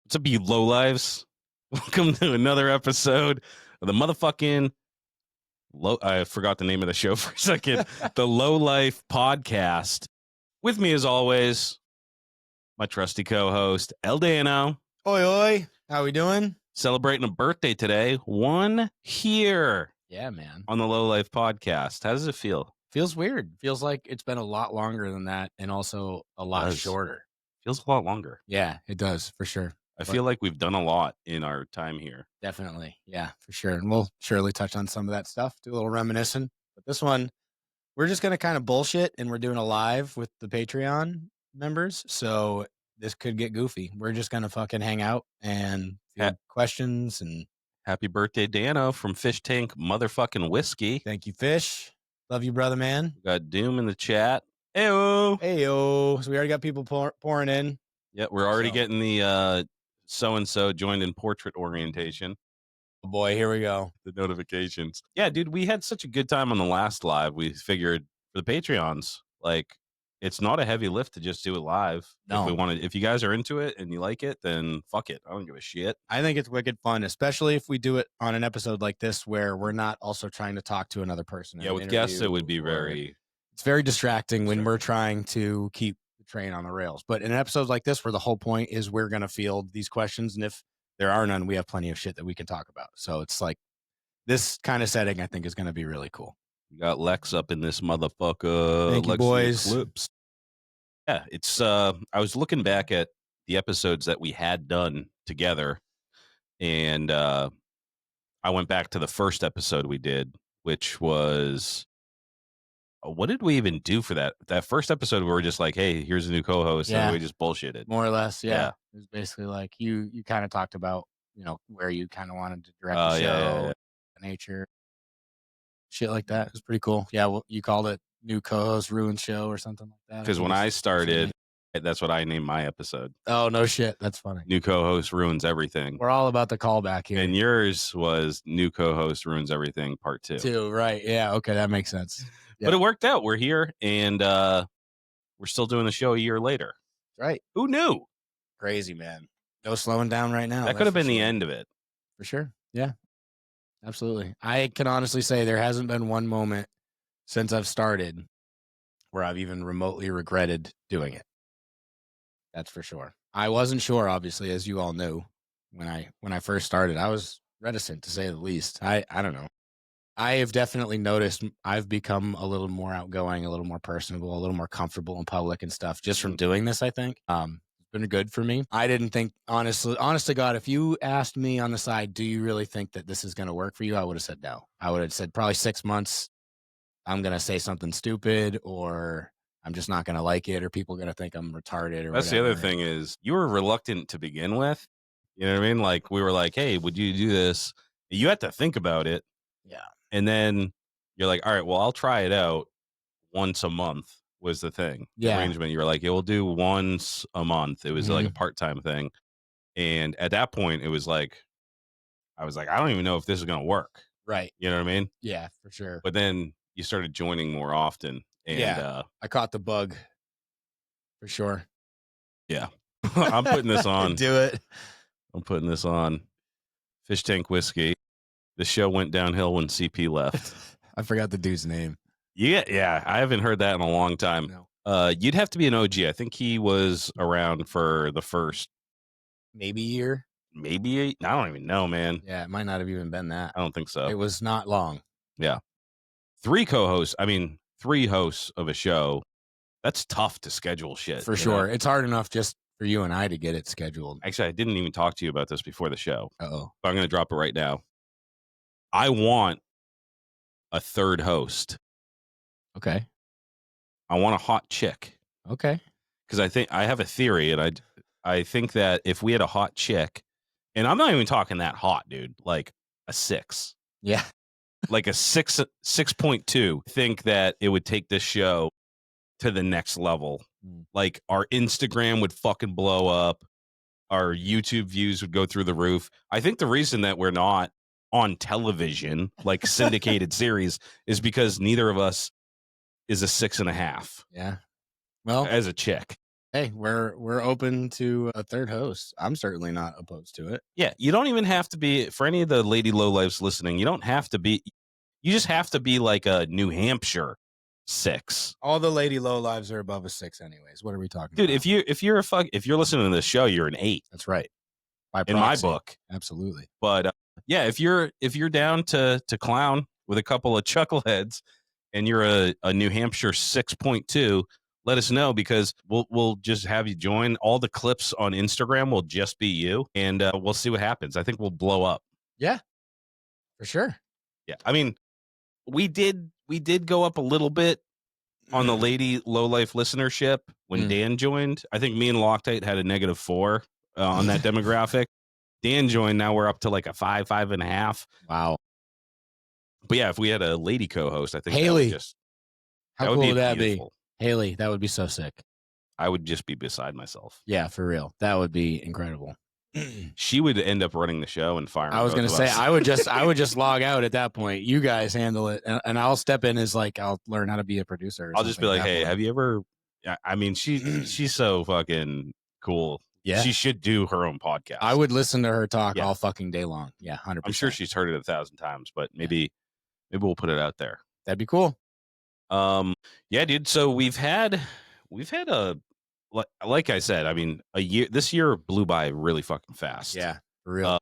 What's up, you lowlives? Welcome to another episode of the motherfucking I forgot the name of the show for a second. The Lowlife podcast. With me, as always, my trusty co-host El Dano. Oi, oi. How we doing? Celebrating a birthday today. 1 year. Yeah, man. On the Lowlife podcast. How does it feel? Feels weird. Feels like it's been a lot longer than that, and also a lot shorter. Feels a lot longer. Yeah, it does for sure. I feel like we've done a lot in our time here. Definitely. Yeah, for sure. And we'll surely touch on some of that stuff, do a little reminiscing. But this one, we're just going to kind of bullshit, and we're doing a live with the Patreon members. So this could get goofy. We're just going to fucking hang out and field questions. And happy birthday, Dano, from Fish Tank Motherfucking Whiskey. Thank you, Fish. Love you, brother, man. We got Doom in the chat. Heyo. Heyo. So we already got people pouring in. Yeah, we're already getting the so-and-so joined in portrait orientation. Oh boy, here we go. The notifications. Yeah, dude, we had such a good time on the last live. We figured for the Patreons, like, it's not a heavy lift to just do it live. No. If you guys are into it and you like it, then fuck it. I don't give a shit. I think it's wicked fun, especially if we do it on an episode like this where we're not also trying to talk to another person. Yeah, with guests, it would be it's very distracting when we're trying to keep the train on the rails. But in an episode like this, where the whole point is we're going to field these questions, and if there are none, we have plenty of shit that we can talk about. So it's like this kind of setting, I think, is going to be really cool. We got Lex up in this motherfucker. Thank you, boys. Eclipse. Yeah, it's I was looking back at the episodes that we had done together, and I went back to the first episode we did, which was what did we even do for that? That first episode, we were just like, hey, here's a new co-host, and we just bullshitted. More or less, yeah. It was basically like you kind of talked about, where you kind of wanted to direct the show, nature, shit like that. It was pretty cool. Yeah, well, you called it New Co-Host Ruin Show or something like that. Because when I started, that's what I named my episode. Oh, no shit. That's funny. New Co-Host Ruins Everything. We're all about the callback here. And yours was New Co-Host Ruins Everything Part 2. Right. Yeah. Okay. That makes sense. Yeah. But it worked out. We're here, and we're still doing the show a year later. Right. Who knew? Crazy, man. No slowing down right now. That could have been the end of it. For sure. Yeah. Absolutely. I can honestly say there hasn't been one moment since I've started where I've even remotely regretted doing it. That's for sure. I wasn't sure, obviously, as you all knew, when I first started. I was reticent, to say the least. I don't know. I have definitely noticed I've become a little more outgoing, a little more personable, a little more comfortable in public and stuff just from doing this, I think. It's been good for me. I didn't think, honest to God, if you asked me on the side, do you really think that this is going to work for you? I would have said no. I would have said probably 6 months. I'm going to say something stupid, or I'm just not going to like it, or people are going to think I'm retarded or That's whatever. The other thing is you were reluctant to begin with. You know what I mean? Like, we were like, hey, would you do this? You had to think about it. Yeah. And then you're like, all right, well, I'll try it out once a month was the thing. Yeah. The arrangement. You were like, it will do once a month. It was like a part-time thing. And at that point, it was like, I was like, I don't even know if this is going to work. Right. You know what I mean? Yeah, for sure. But then you started joining more often. And I caught the bug for sure. Yeah. I'm putting this on. Do it. I'm putting this on. Fish Tank Whiskey. The show went downhill when CP left. I forgot the dude's name. Yeah. I haven't heard that in a long time. No. You'd have to be an OG. I think he was around for the first maybe year. Maybe I don't even know, man. Yeah, it might not have even been that. I don't think so. It was not long. Yeah. 3 hosts of a show. That's tough to schedule shit. For sure. It's hard enough just for you and I to get it scheduled. Actually, I didn't even talk to you about this before the show. Uh-oh. But I'm going to drop it right now. I want a third host. Okay. I want a hot chick. Okay. Because I have a theory, and I think that if we had a hot chick, and I'm not even talking that hot, dude, like a 6. Yeah. Like a 6.2. Think that it would take this show to the next level. Like, our Instagram would fucking blow up. Our YouTube views would go through the roof. I think the reason that we're not on television, like syndicated series, is because neither of us is a 6.5. Yeah. Well, as a chick. Hey, we're open to a third host. I'm certainly not opposed to it. Yeah, you don't even have to be, for any of the lady lowlifes listening, you don't have to be, you just have to be like a New Hampshire 6. All the lady low lives are above a 6 anyways. What are we talking Dude, about? if you're listening to this show, you're an 8 That's right. By in my proxy. book. Absolutely. But yeah, if you're down to clown with a couple of chuckleheads and you're a New Hampshire 6.2, let us know, because we'll just have you join. All the clips on Instagram will just be you, and we'll see what happens. I think we'll blow up. Yeah, for sure. Yeah, I mean, we did go up a little bit on the lady low life listenership when Mm. Dan joined. I think me and Loctite had a -4 on that demographic. Dan joined. Now we're up to like a 5.5. Wow. But yeah, if we had a lady co-host, I think Haley. How that would cool be would that be? beautiful. Haley, that would be so sick. I would just be beside myself. Yeah, for real. That would be incredible. She would end up running the show and firing. I was going to say I would just log out at that point. You guys handle it, and I'll step in as like I'll learn how to be a producer. I'll just be like, hey, point. have you ever? I mean, she's so fucking cool. Yeah, She should do her own podcast. I would listen to her talk Yeah. all fucking day long. Yeah, 100%. I'm sure she's heard it 1,000 times, but maybe we'll put it out there. That'd be cool. Yeah, dude. So we've had a, like I said, I mean, this year blew by really fucking fast. Yeah, for real.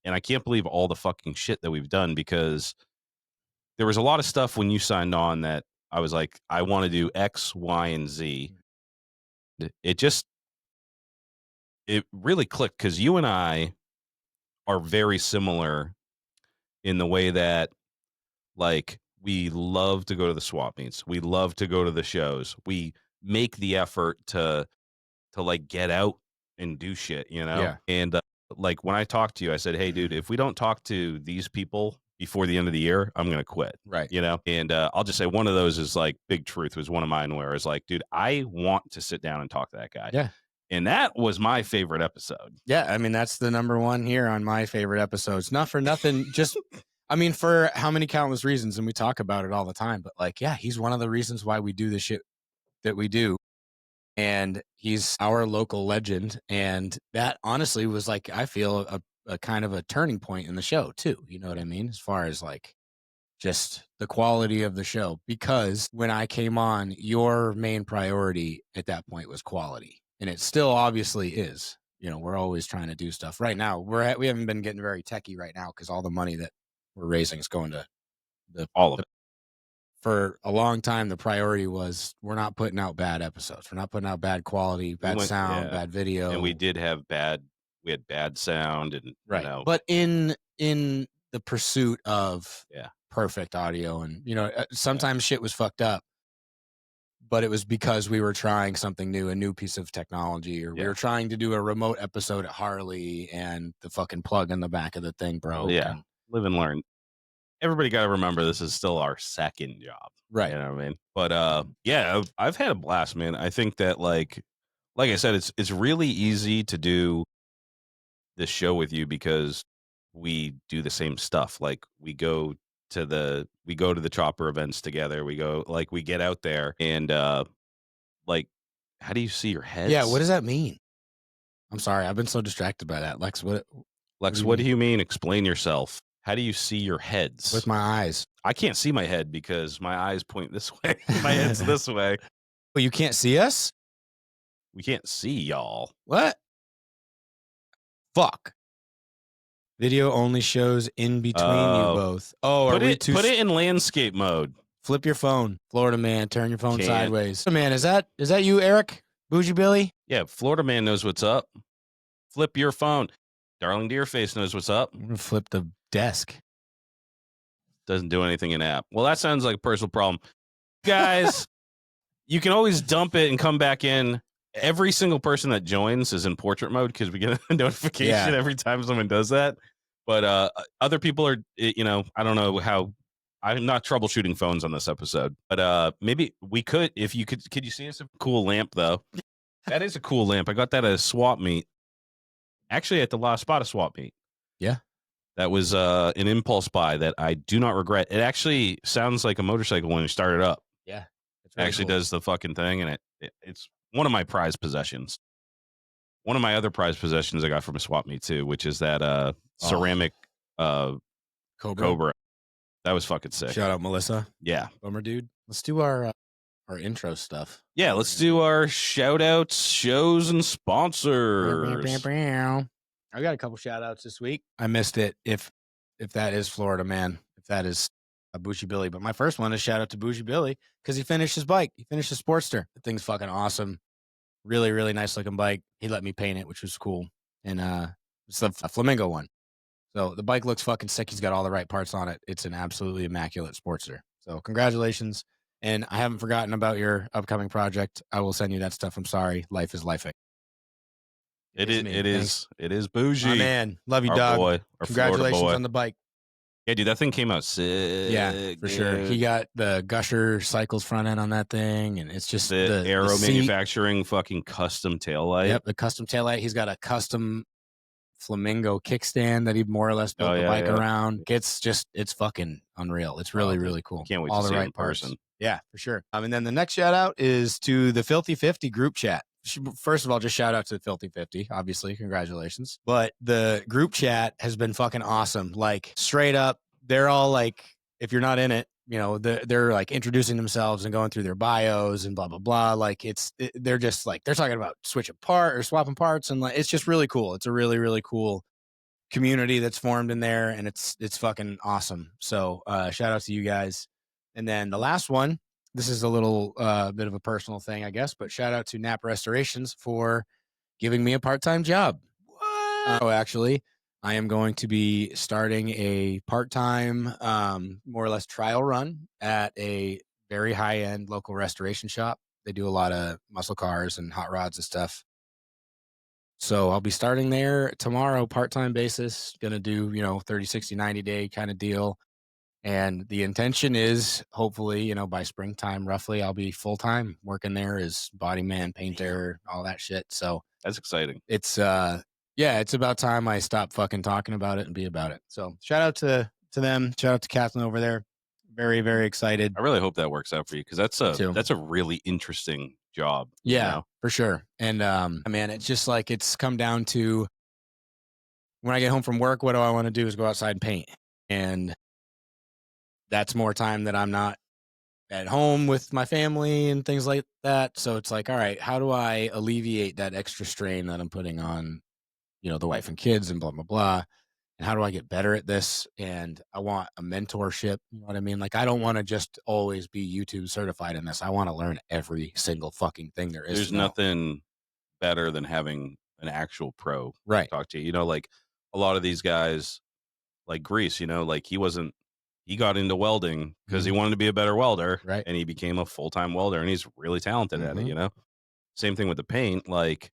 And I can't believe all the fucking shit that we've done, because there was a lot of stuff when you signed on that I was like, I want to do X, Y, and Z. It really clicked, because you and I are very similar in the way that, like, we love to go to the swap meets. We love to go to the shows. We make the effort to like get out and do shit, you know? Yeah. And like when I talked to you, I said, hey, dude, if we don't talk to these people before the end of the year, I'm going to quit. Right. You know? And I'll just say one of those is like Big Truth was one of mine, where it's like, dude, I want to sit down and talk to that guy. Yeah. And that was my favorite episode. Yeah. I mean, that's the number one here on my favorite episodes. Not for nothing. Just, I mean, for how many countless reasons, and we talk about it all the time, but like, yeah, he's one of the reasons why we do the shit that we do. And he's our local legend. And that honestly was like, I feel a kind of a turning point in the show too. You know what I mean? As far as like just the quality of the show, because when I came on, your main priority at that point was quality. And it still obviously is. You know, we're always trying to do stuff. Right now, we haven't been getting very techie right now, because all the money that we're raising is going to All of it. for a long time, the priority was we're not putting out bad episodes. We're not putting out bad quality, bad sound, bad video. And we had bad sound, and right. You know, but in the pursuit of yeah, perfect audio, and you know, sometimes shit was fucked up, but it was because we were trying something new, a new piece of technology, or we were trying to do a remote episode at Harley, and the fucking plug in the back of the thing broke. Yeah, live and learn. Everybody got to remember, this is still our second job. Right. You know what I mean? But yeah, I've had a blast, man. I think that like I said, it's really easy to do this show with you, because we do the same stuff. Like we go to the chopper events together. We get out there, and like, how do you see your heads? Yeah, what does that mean? I'm sorry, I've been so distracted by that. Lex, what do you mean? Explain yourself. How do you see your heads? With my eyes. I can't see my head because my eyes point this way. My head's this way. Well, you can't see us? We can't see y'all. What? Fuck. Video only shows in between you both. Oh, put it in landscape mode. Flip your phone. Florida man, turn your phone sideways. Man, is that you, Eric? Bougie Billy? Yeah, Florida man knows what's up. Flip your phone. Darling Deerface knows what's up. I'm gonna flip the desk. Doesn't do anything in app. Well, that sounds like a personal problem. Guys, you can always dump it and come back in. Every single person that joins is in portrait mode, because we get a notification every time someone does that. But other people are, you know, I don't know how. I'm not troubleshooting phones on this episode, but maybe we could, if you could you see us? A cool lamp, though. That is a cool lamp. I got that at a swap meet. Actually, at the last spot of swap meet. Yeah. That was an impulse buy that I do not regret. It actually sounds like a motorcycle when you start it up. Yeah. It actually does the fucking thing, and it's one of my prized possessions. One of my other prized possessions I got from a swap meet too, which is that Oh, ceramic uh Cobra. cobra. That was fucking sick. Shout out Melissa. Yeah. Bummer dude. Let's do our intro stuff. Yeah, let's do our shout outs, shows, and Bow, bow, bow, sponsors. bow. I got a couple shout outs this week. I missed it if that is Florida Man, if that is a Bougie Billy. But my first one is shout out to Bougie Billy because he finished his bike. He finished his Sportster. The thing's fucking awesome. Really, really nice looking bike. He let me paint it, which was cool. And it's a flamingo one. So the bike looks fucking sick. He's got all the right parts on it. It's an absolutely immaculate Sportster. So congratulations. And I haven't forgotten about your upcoming project. I will send you that stuff. I'm sorry. Life is lifing. It It's is. me. It Thanks. is. It is bougie. My man. Love you, Our dog. boy, our Florida Congratulations boy. on the bike. Yeah, dude, that thing came out sick. Yeah, for sure. He got the Gusher Cycles front end on that thing, and it's just the Aero seat. manufacturing fucking custom taillight. Yep, the custom taillight. He's got a custom flamingo kickstand that he more or less built the bike around. It's fucking unreal. It's really, really cool. Can't wait all to the see it right in parts. person. Yeah, for sure. And then the next shout out is to the Filthy 50 group chat. First of all, just shout out to the Filthy 50. Obviously, congratulations. But the group chat has been fucking awesome. Like straight up, they're all like, if you're not in it, you know, they're like introducing themselves and going through their bios and blah blah blah. Like they're just like they're talking about switching part or swapping parts, and like it's just really cool. It's a really, really cool community that's formed in there, and it's fucking awesome. So shout out to you guys. And then the last one, this is a little bit of a personal thing, I guess, but shout out to Nap Restorations for giving me a part-time job. Oh, actually, I am going to be starting a part-time, more or less trial run at a very high-end local restoration shop. They do a lot of muscle cars and hot rods and stuff. So I'll be starting there tomorrow, part-time basis, going to do, 30, 60, 90 day kind of deal. And the intention is hopefully, by springtime, roughly, I'll be full-time working there as body man, painter, all that shit. So that's exciting. It's, it's about time I stop fucking talking about it and be about it. So shout out to them. Shout out to Kathleen over there. Very, very excited. I really hope that works out for you because that's a really interesting job. Yeah, for sure. And man, it's just like it's come down to when I get home from work, what do I want to do is go outside and paint. And that's more time that I'm not at home with my family and things like that. So it's like, all right, how do I alleviate that extra strain that I'm putting on, the wife and kids and blah, blah, blah. And how do I get better at this? And I want a mentorship. You know what I mean? Like, I don't want to just always be YouTube certified in this. I want to learn every single fucking thing there is. There's nothing better than having an actual pro talk to you. Like a lot of these guys, like Grease, like he got into welding because he wanted to be a better welder, and he became a full-time welder, and he's really talented at it. Same thing with the paint. Like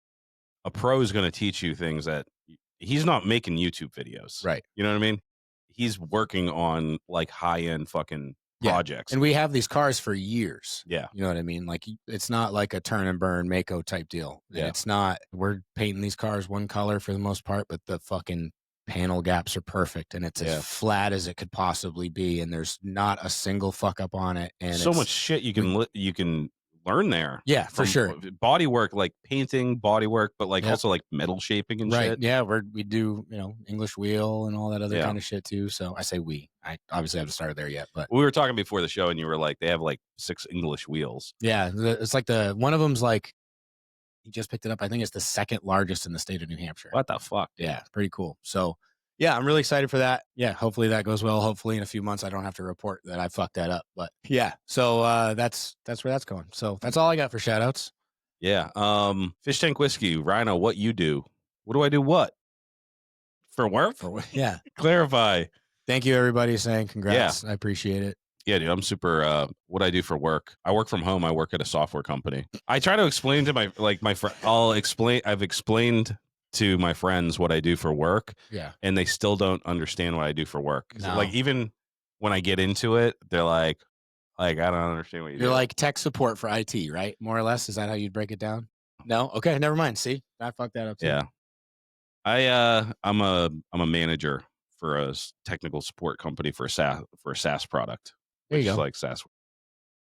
a pro is going to teach you things that he's not making YouTube videos, right? You know what I mean? He's working on like high-end fucking projects, and we have these cars for years. Yeah, you know what I mean? Like it's not like a turn and burn Mako type deal. Yeah, it's not. We're painting these cars one color for the most part, but the fucking panel gaps are perfect, and it's as flat as it could possibly be, and there's not a single fuck up on it. And so much shit you can learn there. Yeah, for sure. Body work, like painting, body work, but like also like metal shaping and shit. Yeah, we do English wheel and all that other kind of shit too. So I say I obviously haven't started there yet, but we were talking before the show, and you were like, they have like 6 English wheels. Yeah, it's like one of them's like, he just picked it up. I think it's the second largest in the state of New Hampshire. What the fuck? Yeah, pretty cool. So yeah, I'm really excited for that. Yeah, hopefully that goes well. Hopefully in a few months I don't have to report that I fucked that up. But yeah, so that's where that's going. So that's all I got for shout outs. Yeah. Fish Tank Whiskey, Rhino, what you do? What do I do? What? For work? Yeah. Clarify. Thank you, everybody, saying congrats. Yeah. I appreciate it. Yeah, dude, I'm super. What I do for work? I work from home. I work at a software company. I try to explain to my friend. I've explained to my friends what I do for work. Yeah, and they still don't understand what I do for work. No. Like even when I get into it, they're like I don't understand what you do. You're like tech support for IT, right? More or less. Is that how you'd break it down? No. Okay, never mind. See, I fucked that up too. Yeah, I'm a manager for a technical support company for a SaaS product. There you go. Like SaaS.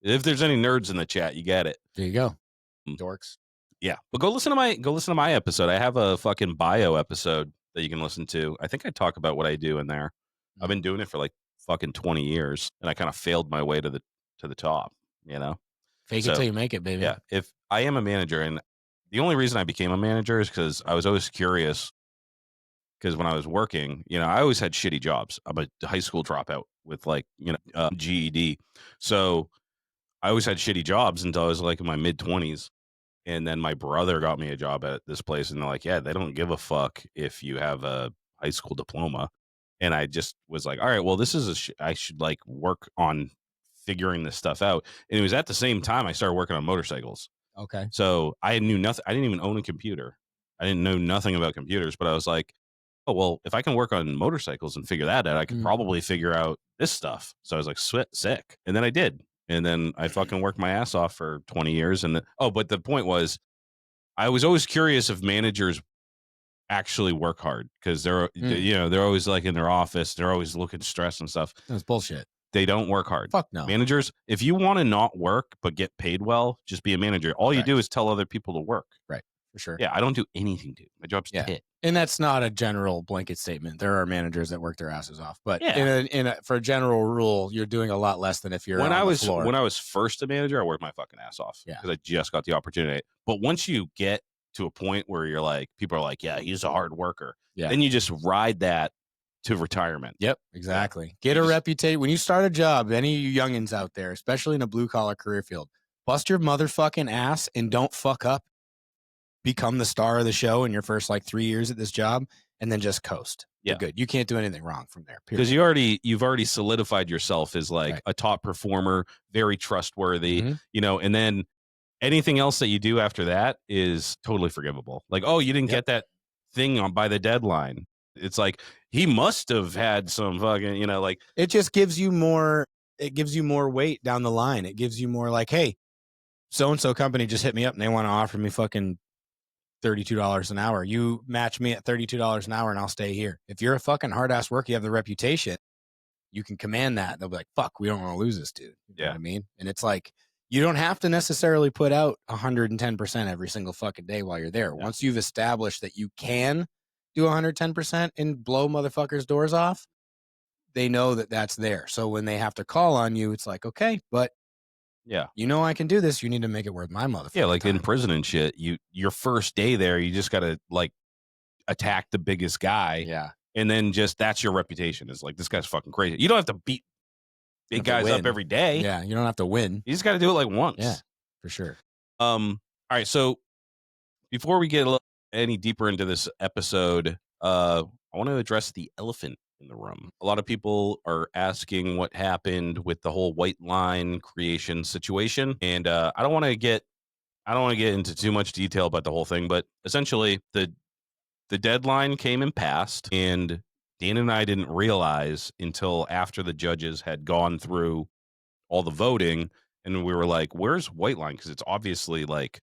If there's any nerds in the chat, you get it. There you go. Dorks. Yeah, but go listen to my episode. I have a fucking bio episode that you can listen to. I think I talk about what I do in there. I've Mm. been doing it for like fucking 20 years, and I kind of failed my way to the top. You know, Fake it so till you make it, baby. yeah, if I am a manager, and the only reason I became a manager is because I was always curious. Because when I was working, I always had shitty jobs. I'm a high school dropout with like GED, so I always had shitty jobs until I was like in my mid 20s. And then my brother got me a job at this place, and they're like, "Yeah, they don't give a fuck if you have a high school diploma." And I just was like, "All right, well, this is I should like work on figuring this stuff out." And it was at the same time I started working on motorcycles. Okay. So I knew nothing. I didn't even own a computer. I didn't know nothing about computers, but I was like, "Oh well, if I can work on motorcycles and figure that out, I could Mm. probably figure out this stuff." So I was like, Sick," and then I did. And then I fucking worked my ass off for 20 years. But the point was, I was always curious if managers actually work hard because Mm. they're always like in their office, they're always looking stressed and stuff. That's bullshit. They don't work hard. Fuck no. Managers, if you want to not work but get paid well, just be a manager. All you Right. do is tell other people to work. Right. For sure. Yeah, I don't do anything, dude. My job's Yeah. tit. And that's not a general blanket statement. There are managers that work their asses off, but Yeah. for a general rule, you're doing a lot less than if you're on the floor. When I was first a manager, I worked my fucking ass off Yeah. because I just got the opportunity. But once you get to a point where you're like, people are like, yeah, he's a hard worker. Yeah. Then you just ride that to retirement. Yep, exactly. Get a reputation. When you start a job, any of you youngins out there, especially in a blue collar career field, bust your motherfucking ass and don't fuck up. Become the star of the show in your first like 3 years at this job, and then just coast. Yeah. You're good. You can't do anything wrong from there. Because you've already solidified yourself as like Right. a top performer, very trustworthy, Mhm. and then anything else that you do after that is totally forgivable. Like, oh, you didn't Yep. get that thing on by the deadline. It's like he must have had some fucking, like It just gives you more. It gives you more weight down the line. It gives you more like, hey, so and so company just hit me up and they want to offer me fucking $32 an hour. You match me at $32 an hour and I'll stay here. If you're a fucking hard ass worker, you have the reputation, you can command that. They'll be like, fuck, we don't want to lose this dude. You know what I mean? And it's like, you don't have to necessarily put out 110% every single fucking day while you're there. Yeah. Once you've established that you can do 110% and blow motherfuckers' doors off, they know that that's there. So when they have to call on you, it's like, okay, but yeah. I can do this. You need to make it worth my motherfucking Yeah, like time. in prison and shit, your first day there, you just gotta like attack the biggest guy. Yeah. And then just that's your reputation. Is like this guy's fucking crazy. You don't have to beat big guys up every day. Yeah, you don't have to win. You just gotta do it like once. Yeah, for sure. All right, so before we get any deeper into this episode, I want to address the elephant in the room. A lot of people are asking what happened with the whole white line creation situation, and I don't want to get into too much detail about the whole thing, but essentially the deadline came and passed, and Dan and I didn't realize until after the judges had gone through all the voting, and we were like, "Where's white line?" Because it's obviously like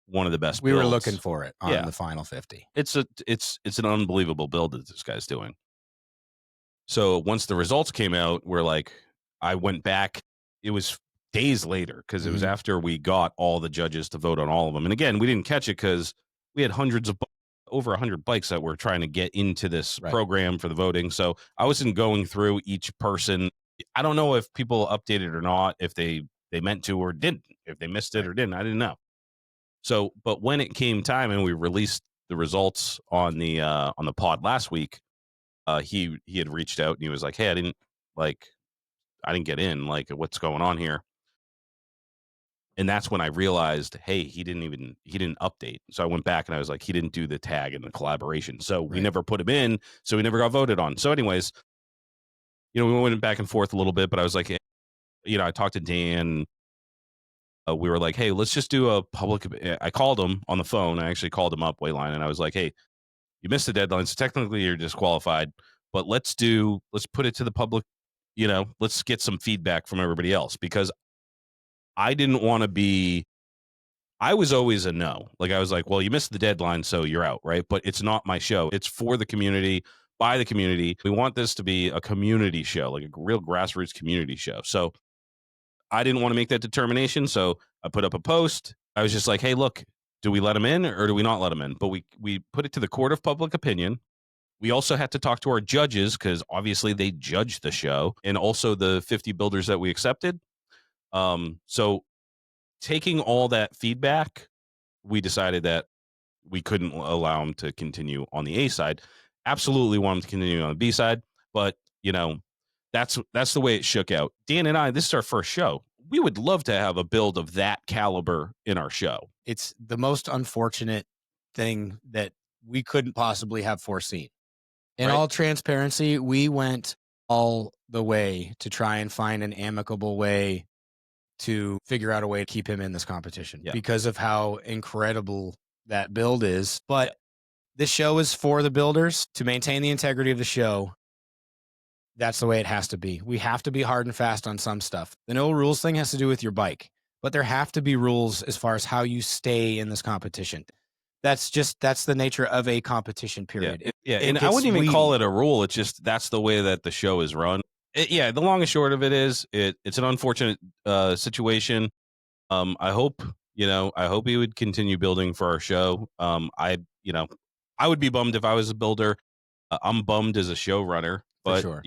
one of the best. We builds. were looking for it on the final 50. It's an unbelievable build that this guy's doing. So once the results came out, we're like, I went back. It was days later because it was after we got all the judges to vote on all of them. And again, we didn't catch it because we had over 100 bikes that were trying to get into this program for the voting. So I wasn't going through each person. I don't know if people updated or not, if they meant to or didn't, if they missed it or didn't. I didn't know. So, but when it came time and we released the results on the pod last week, he had reached out and he was like, "Hey, I didn't get in. Like, what's going on here?" And that's when I realized, hey, he didn't update. So I went back and I was like, he didn't do the tag and the collaboration. So we never put him in. So he never got voted on. So anyways, we went back and forth a little bit, but I was like, I talked to Dan. We were like, hey, let's just do a public. I called him on the phone. I actually called him up, Wayline, and I was like, hey, you missed the deadline. So technically you're disqualified, but let's put it to the public. Let's get some feedback from everybody else, because I didn't want to be, I was always a no. Like, I was like, well, you missed the deadline, so you're out, right? But it's not my show. It's for the community, by the community. We want this to be a community show, like a real grassroots community show. So I didn't want to make that determination. So I put up a post. I was just like, hey, look, do we let them in or do we not let them in? But we put it to the court of public opinion. We also had to talk to our judges because obviously they judged the show, and also the 50 builders that we accepted. So taking all that feedback, we decided that we couldn't allow him to continue on the A side. Absolutely want him to continue on the B side, but that's the way it shook out. Dan and I, this is our first show. We would love to have a build of that caliber in our show. It's the most unfortunate thing that we couldn't possibly have foreseen. In Right. all transparency, we went all the way to try and find an amicable way to figure out a way to keep him in this competition Yeah. because of how incredible that build is. But Yeah. this show is for the builders to maintain the integrity of the show. That's the way it has to be. We have to be hard and fast on some stuff. The no rules thing has to do with your bike, but there have to be rules as far as how you stay in this competition. That's the nature of a competition, period. And I wouldn't even call it a rule. It's just that's the way that the show is run. The long and short of it is it's an unfortunate situation. I hope he would continue building for our show. I would be bummed if I was a builder. I'm bummed as a showrunner, but sure.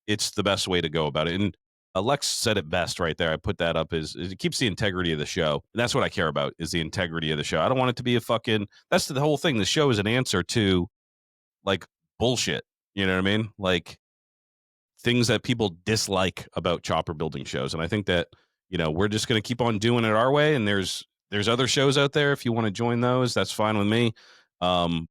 It's the best way to go about it. And Lex said it best right there. I put that up is it keeps the integrity of the show. And that's what I care about is the integrity of the show. I don't want it to be that's the whole thing. The show is an answer to like bullshit. You know what I mean? Like things that people dislike about chopper building shows. And I think that, we're just going to keep on doing it our way. And there's other shows out there. If you want to join those, that's fine with me. But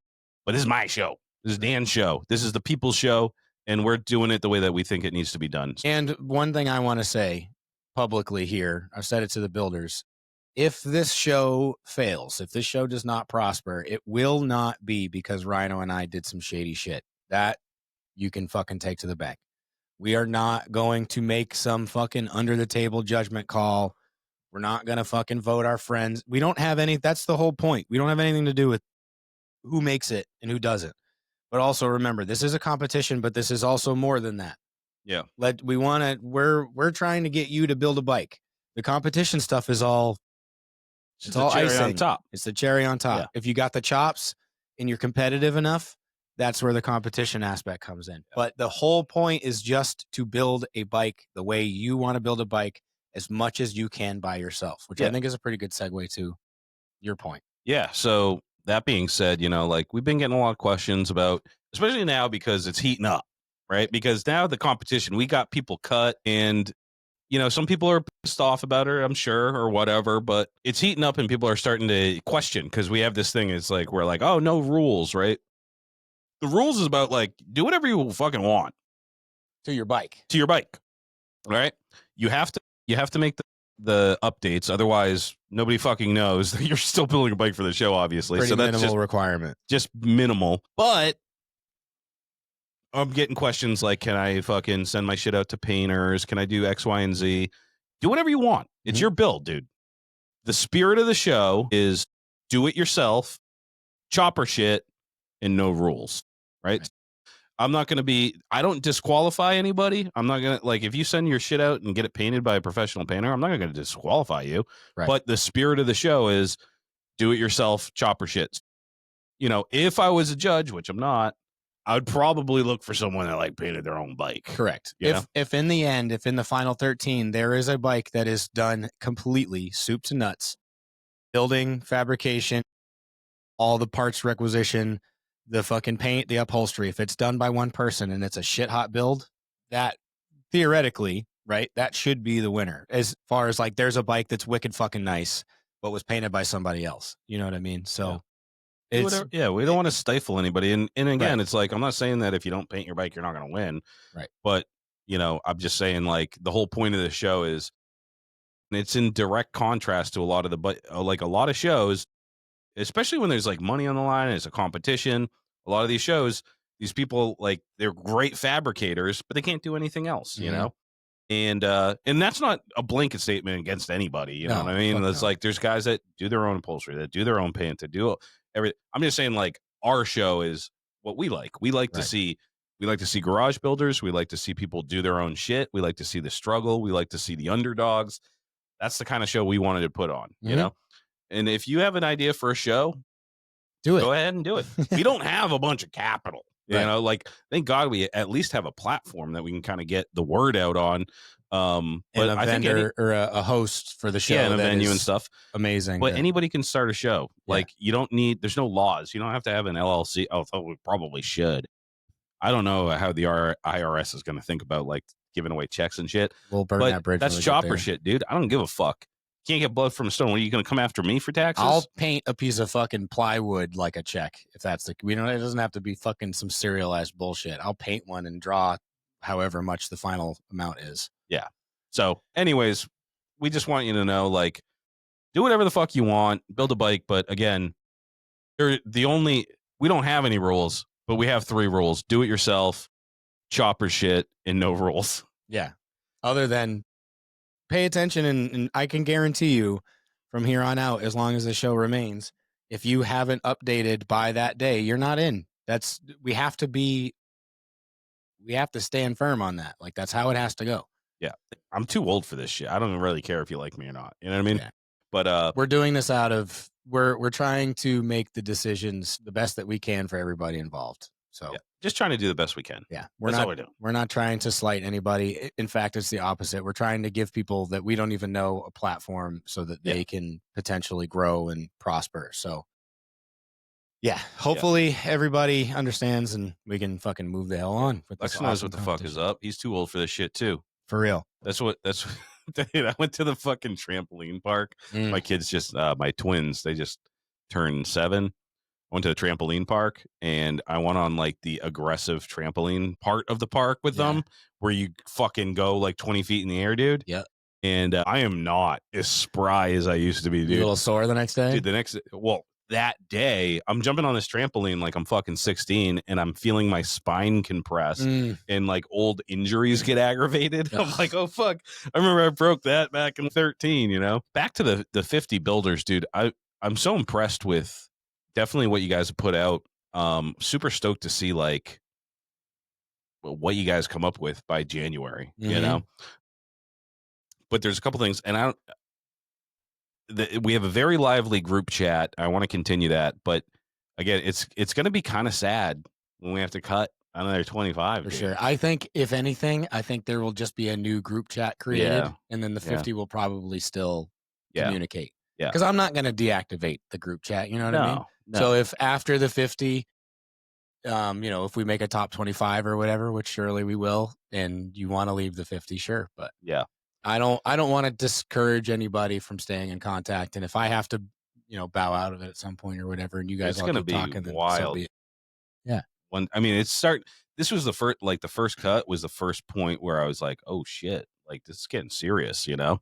this is my show. This is Dan's show. This is the people's show. And we're doing it the way that we think it needs to be done. And one thing I want to say publicly here, I've said it to the builders. If this show fails, if this show does not prosper, it will not be because Rhino and I did some shady shit. That you can fucking take to the bank. We are not going to make some fucking under the table judgment call. We're not going to fucking vote our friends. We don't have any. That's the whole point. We don't have anything to do with who makes it and who doesn't. But also remember, this is a competition, but this is also more than that. Yeah. We're trying to get you to build a bike. The competition stuff is all it's all cherry icing on top. It's the cherry on top. Yeah. If you got the chops and you're competitive enough, that's where the competition aspect comes in. Yeah. But the whole point is just to build a bike the way you want to build a bike as much as you can by yourself, which I think is a pretty good segue to your point. Yeah. So that being said, we've been getting a lot of questions about, especially now because it's heating up, right? Because now the competition, we got people cut and, some people are pissed off about it, I'm sure, or whatever, but it's heating up and people are starting to question because we have this thing. It's like, we're like, oh, no rules, right? The rules is about do whatever you fucking want. To your bike. Right? You have to make the updates, otherwise nobody fucking knows that you're still building a bike for the show, obviously. Pretty so that's minimal just requirement. Just minimal. But I'm getting questions like, can I fucking send my shit out to painters? Can I do X, Y, and Z? Do whatever you want. It's your build, dude. The spirit of the show is do it yourself, chopper shit, and no rules. Right? I'm not going to I don't disqualify anybody. I'm not going to, if you send your shit out and get it painted by a professional painter, I'm not going to disqualify you. Right. But the spirit of the show is do it yourself, chopper shit. If I was a judge, which I'm not, I would probably look for someone that painted their own bike. Correct. If in the end, if in the final 13, there is a bike that is done completely soup to nuts, building, fabrication, all the parts requisition, the fucking paint, the upholstery, if it's done by one person and it's a shit hot build, that theoretically, right, that should be the winner. As far as there's a bike that's wicked fucking nice, but was painted by somebody else. You know what I mean? So we don't want to stifle anybody. And again, it's I'm not saying that if you don't paint your bike, you're not going to win. Right. But, I'm just saying the whole point of the show is, and it's in direct contrast to a lot of a lot of shows, especially when there's money on the line and it's a competition. A lot of these shows, these people they're great fabricators, but they can't do anything else, and that's not a blanket statement against anybody. You know what I mean? It's there's guys that do their own upholstery, that do their own paint, that do everything. I'm just saying our show is what we like. We like to see garage builders. We like to see people do their own shit. We like to see the struggle. We like to see the underdogs. That's the kind of show we wanted to put on, you know? And if you have an idea for a show, Do it. go ahead and do it. We don't have a bunch of capital, Right. like thank God we at least have a platform that we can kind of get the word out on. And But a I think any vendor or a host for the yeah, in show a that venue and is stuff. amazing. But anybody can start a show. Yeah. Like you don't need there's no laws. You don't have to have an LLC, although we probably should. I don't know how the IRS is going to think about like giving away checks and shit. We'll burn But that bridge when that's we get chopper there. shit, dude. I don't give a fuck. Can't get blood from a stone. What, are you going to come after me for taxes? I'll paint a piece of fucking plywood like a check if that's the we don't it doesn't have to be fucking some serialized bullshit. I'll paint one and draw however much the final amount is. Yeah. So, anyways, we just want you to know, like, do whatever the fuck you want, build a bike. But again, we don't have any rules, but we have 3 rules: do it yourself, chopper shit, and no rules. Yeah. Other than pay attention and I can guarantee you from here on out, as long as the show remains, if you haven't updated by that day, you're not in. That's we have to stand firm on that. Like that's how it has to go. Yeah. I'm too old for this shit. I don't really care if you like me or not. You know what I mean? Yeah. But We're doing this out of we're trying to make the decisions the best that we can for everybody involved. So yeah, just trying to do the best we can. yeah, That's all we're doing. we're not trying to slight anybody. In fact, it's the opposite. We're trying to give people that we don't even know a platform so that they can potentially grow and prosper. So yeah, hopefully everybody understands and we can fucking move the hell on with this Lex knows awesome what the fuck is competition. up. He's too old for this shit too. For real. That's dude, I went to the fucking trampoline park. Mm, My kids just my twins, they just turned 7. I went to the trampoline park and I went on like the aggressive trampoline part of the park with yeah. them where you fucking go like 20 feet in the air, dude. Yep. And I am not as spry as I used to be, You a dude. little sore the next day? Dude, that day, I'm jumping on this trampoline like I'm fucking 16 and I'm feeling my spine compress and like old injuries get aggravated. I'm like, oh fuck. I remember I broke that back in 13, you know? Back to the 50 builders, dude. I'm so impressed with definitely what you guys have put out. Super stoked to see like what you guys come up with by January, you know? But there's a couple things, and we have a very lively group chat. I want to continue that, but again, it's going to be kind of sad when we have to cut another 25. For dude. sure. I think if anything, I think there will just be a new group chat created, and then the 50 will probably still communicate. Yeah. Because I'm not going to deactivate the group chat. You know what I mean? No. So if after the 50, if we make a top 25 or whatever, which surely we will, and you want to leave the 50, sure. But yeah, I don't want to discourage anybody from staying in contact. And if I have to, bow out of it at some point or whatever, and you guys it's all going to keep be talking, then wild. so be it. Yeah. This was the first cut was the first point where I was like, oh shit, like this is getting serious, you know?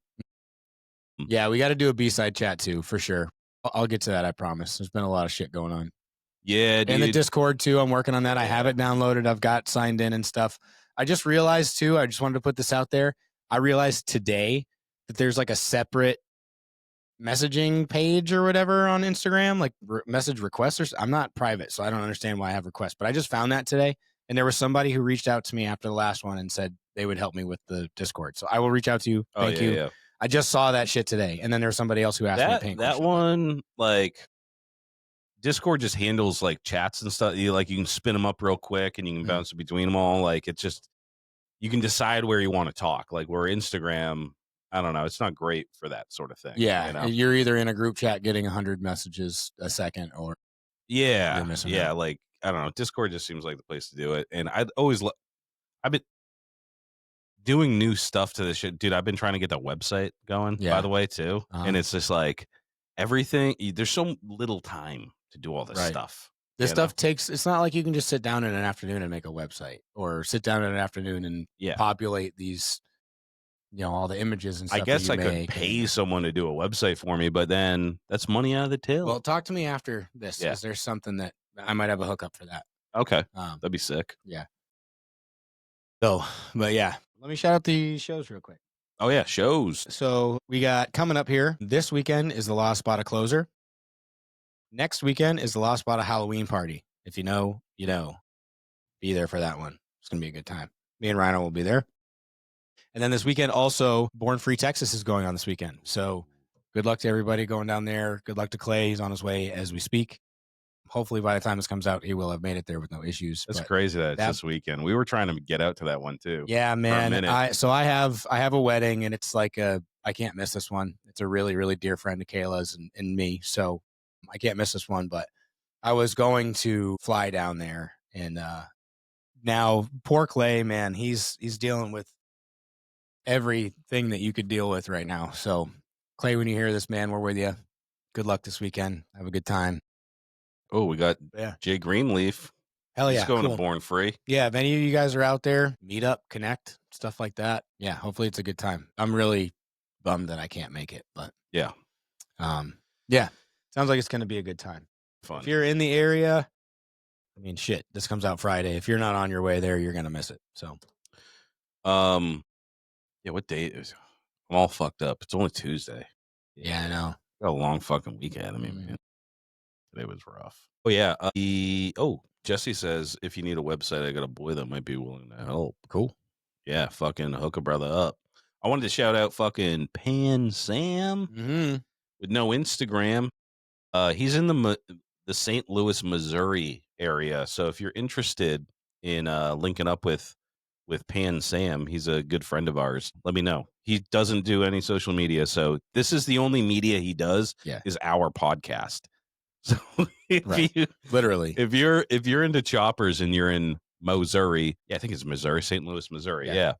Yeah, we got to do a B-side chat too, for sure. I'll get to that, I promise. There's been a lot of shit going on. Yeah, dude. And the Discord too, I'm working on that. I have it downloaded. I've got signed in and stuff. I just realized too, I just wanted to put this out there. I realized today that there's like a separate messaging page or whatever on Instagram, like message requests. I'm not private, so I don't understand why I have requests. But I just found that today, and there was somebody who reached out to me after the last one and said they would help me with the Discord. So I will reach out to you. Thank you. Yeah. I just saw that shit today, and then there's somebody else who asked me to paint that one. Like Discord just handles like chats and stuff. You can spin them up real quick, and you can bounce between them all. Like it's just you can decide where you want to talk. Like where Instagram, I don't know. It's not great for that sort of thing. Yeah, you're either in a group chat getting 100 messages a second, or you're missing out. Like I don't know. Discord just seems like the place to do it. And I've been doing new stuff to this shit, dude. I've been trying to get that website going, by the way, too. And it's just like everything. There's so little time to do all this stuff. This stuff takes. It's not like you can just sit down in an afternoon and make a website, or sit down in an afternoon and populate these. All the images and stuff. I guess I could pay someone to do a website for me, but then that's money out of the till. Well, talk to me after this, because there's something that I might have a hookup for that. Okay. That'd be sick. Yeah. So, but yeah, let me shout out the shows real quick. Oh, yeah, shows. So we got coming up here this weekend is the Lost Spot Closer. Next weekend is the Lost Spot Halloween Party. If you know, you know. Be there for that one. It's going to be a good time. Me and Rhino will be there. And then this weekend also, Born Free Texas is going on this weekend. So good luck to everybody going down there. Good luck to Clay. He's on his way as we speak. Hopefully, by the time this comes out, he will have made it there with no issues. That's But crazy that it's that, this weekend. We were trying to get out to that one too yeah, for a man. minute. I have a wedding, and it's like I can't miss this one. It's a really, really dear friend of Kayla's and me, so I can't miss this one. But I was going to fly down there, and now poor Clay, man, he's dealing with everything that you could deal with right now. So, Clay, when you hear this, man, we're with you. Good luck this weekend. Have a good time. Oh, we got Yeah. Jay Greenleaf. Hell He's yeah. going to Cool. Born Free. Yeah. If any of you guys are out there, meet up, connect, stuff like that. Yeah. Hopefully it's a good time. I'm really bummed that I can't make it, but Yeah. yeah. Sounds like it's going to be a good time. Fun. If you're in the area, I mean, shit, this comes out Friday. If you're not on your way there, you're going to miss it. So, yeah, what day is I'm all fucked up. It's only Tuesday. yeah, I know. Got a long fucking weekend. I mean, Mhm. man, today was rough. Oh yeah. Jesse says if you need a website, I got a boy that might be willing to help. Cool. Yeah, fucking hook a brother up. I wanted to shout out fucking Pan Sam Mm-hmm. with no Instagram. He's in the St. Louis, Missouri area. So if you're interested in linking up with Pan Sam, he's a good friend of ours. Let me know. He doesn't do any social media, so this is the only media he does. Yeah. Is our podcast. So if Right. you Literally. if you're into choppers and you're in Missouri, yeah, I think it's Missouri, St. Louis, Missouri. Yeah.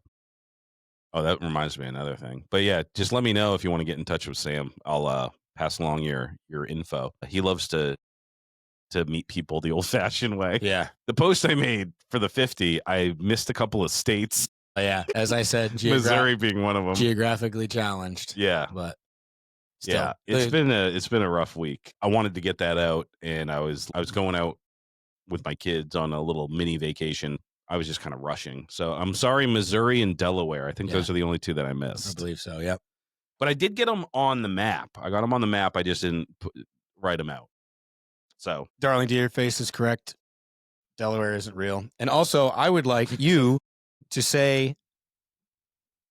Oh, that reminds me of another thing. But yeah, just let me know if you want to get in touch with Sam. I'll pass along your info. He loves to meet people the old fashioned way. Yeah. The post I made for the 50, I missed a couple of states. Yeah. As I said, Missouri being one of them. Geographically challenged. Yeah. But still, Yeah. It's been a rough week. I wanted to get that out, and I was going out with my kids on a little mini vacation. I was just kind of rushing. So I'm sorry, Missouri and Delaware. I think those are the only two that I missed. I believe so. Yep. But I did get them on the map. I got them on the map. I just didn't write them out. So, Darling Deer Face is correct. Delaware isn't real. And also, I would like you to say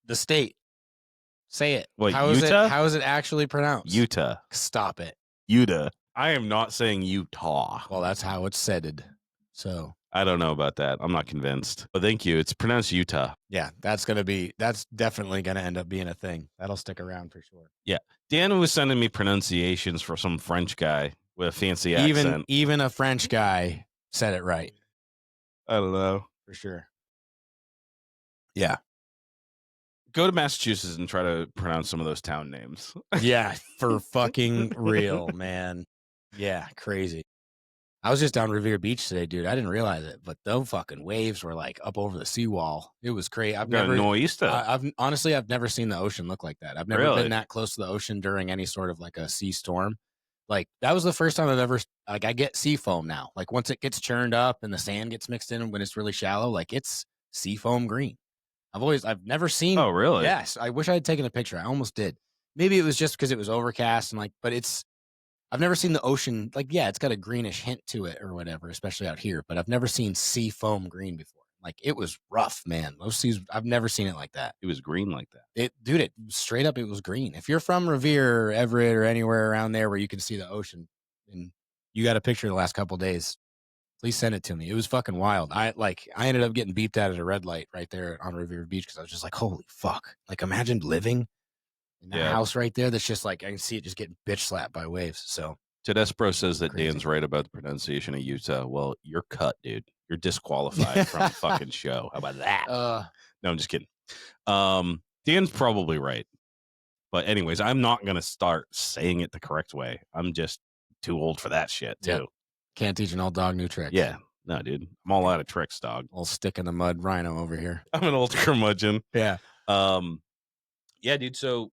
the state. Say it. what, How is Utah? it? How is it actually pronounced? Utah. Stop it. Utah. I am not saying Utah. Well, that's how it's said. So I don't know about that. I'm not convinced. But thank you. It's pronounced Utah. yeah, that's definitely gonna end up being a thing. That'll stick around for sure. Yeah. Dan was sending me pronunciations for some French guy with a fancy accent. Even a French guy said it right. I don't know. For sure. Yeah. Go to Massachusetts and try to pronounce some of those town names. Yeah, for fucking real, man. Yeah, crazy. I was just down Revere Beach today, dude. I didn't realize it, but those fucking waves were like up over the seawall. It was crazy. I've never seen the ocean look like that. I've never been that close to the ocean during any sort of like a sea storm. Like that was the first time I've ever like I get sea foam now. Like once it gets churned up and the sand gets mixed in when it's really shallow, like it's sea foam green. I've never seen. Oh, really? Yes. I wish I had taken a picture. I almost did. Maybe it was just because it was overcast and like, but I've never seen the ocean. Like, yeah, it's got a greenish hint to it or whatever, especially out here, but I've never seen sea foam green before. Like it was rough, man. Those seas, I've never seen it like that. It was green like that. It straight up, it was green. If you're from Revere or Everett or anywhere around there where you can see the ocean and you got a picture the last couple of days, please send it to me. It was fucking wild. I ended up getting beeped at a red light right there on Revere Beach because I was just like, holy fuck. Like imagine living in that house right there that's just like I can see it just getting bitch slapped by waves. So Tedesbro says that Dan's right about the pronunciation of Utah. Well, you're cut, dude. You're disqualified from the fucking show. How about that? No, I'm just kidding. Dan's probably right. But anyways, I'm not going to start saying it the correct way. I'm just too old for that shit, too. Yep. Can't teach an old dog new tricks. Yeah. No, dude. I'm all out of tricks, dog. Old stick in the mud rhino over here. I'm an old curmudgeon. Yeah. Yeah, dude. So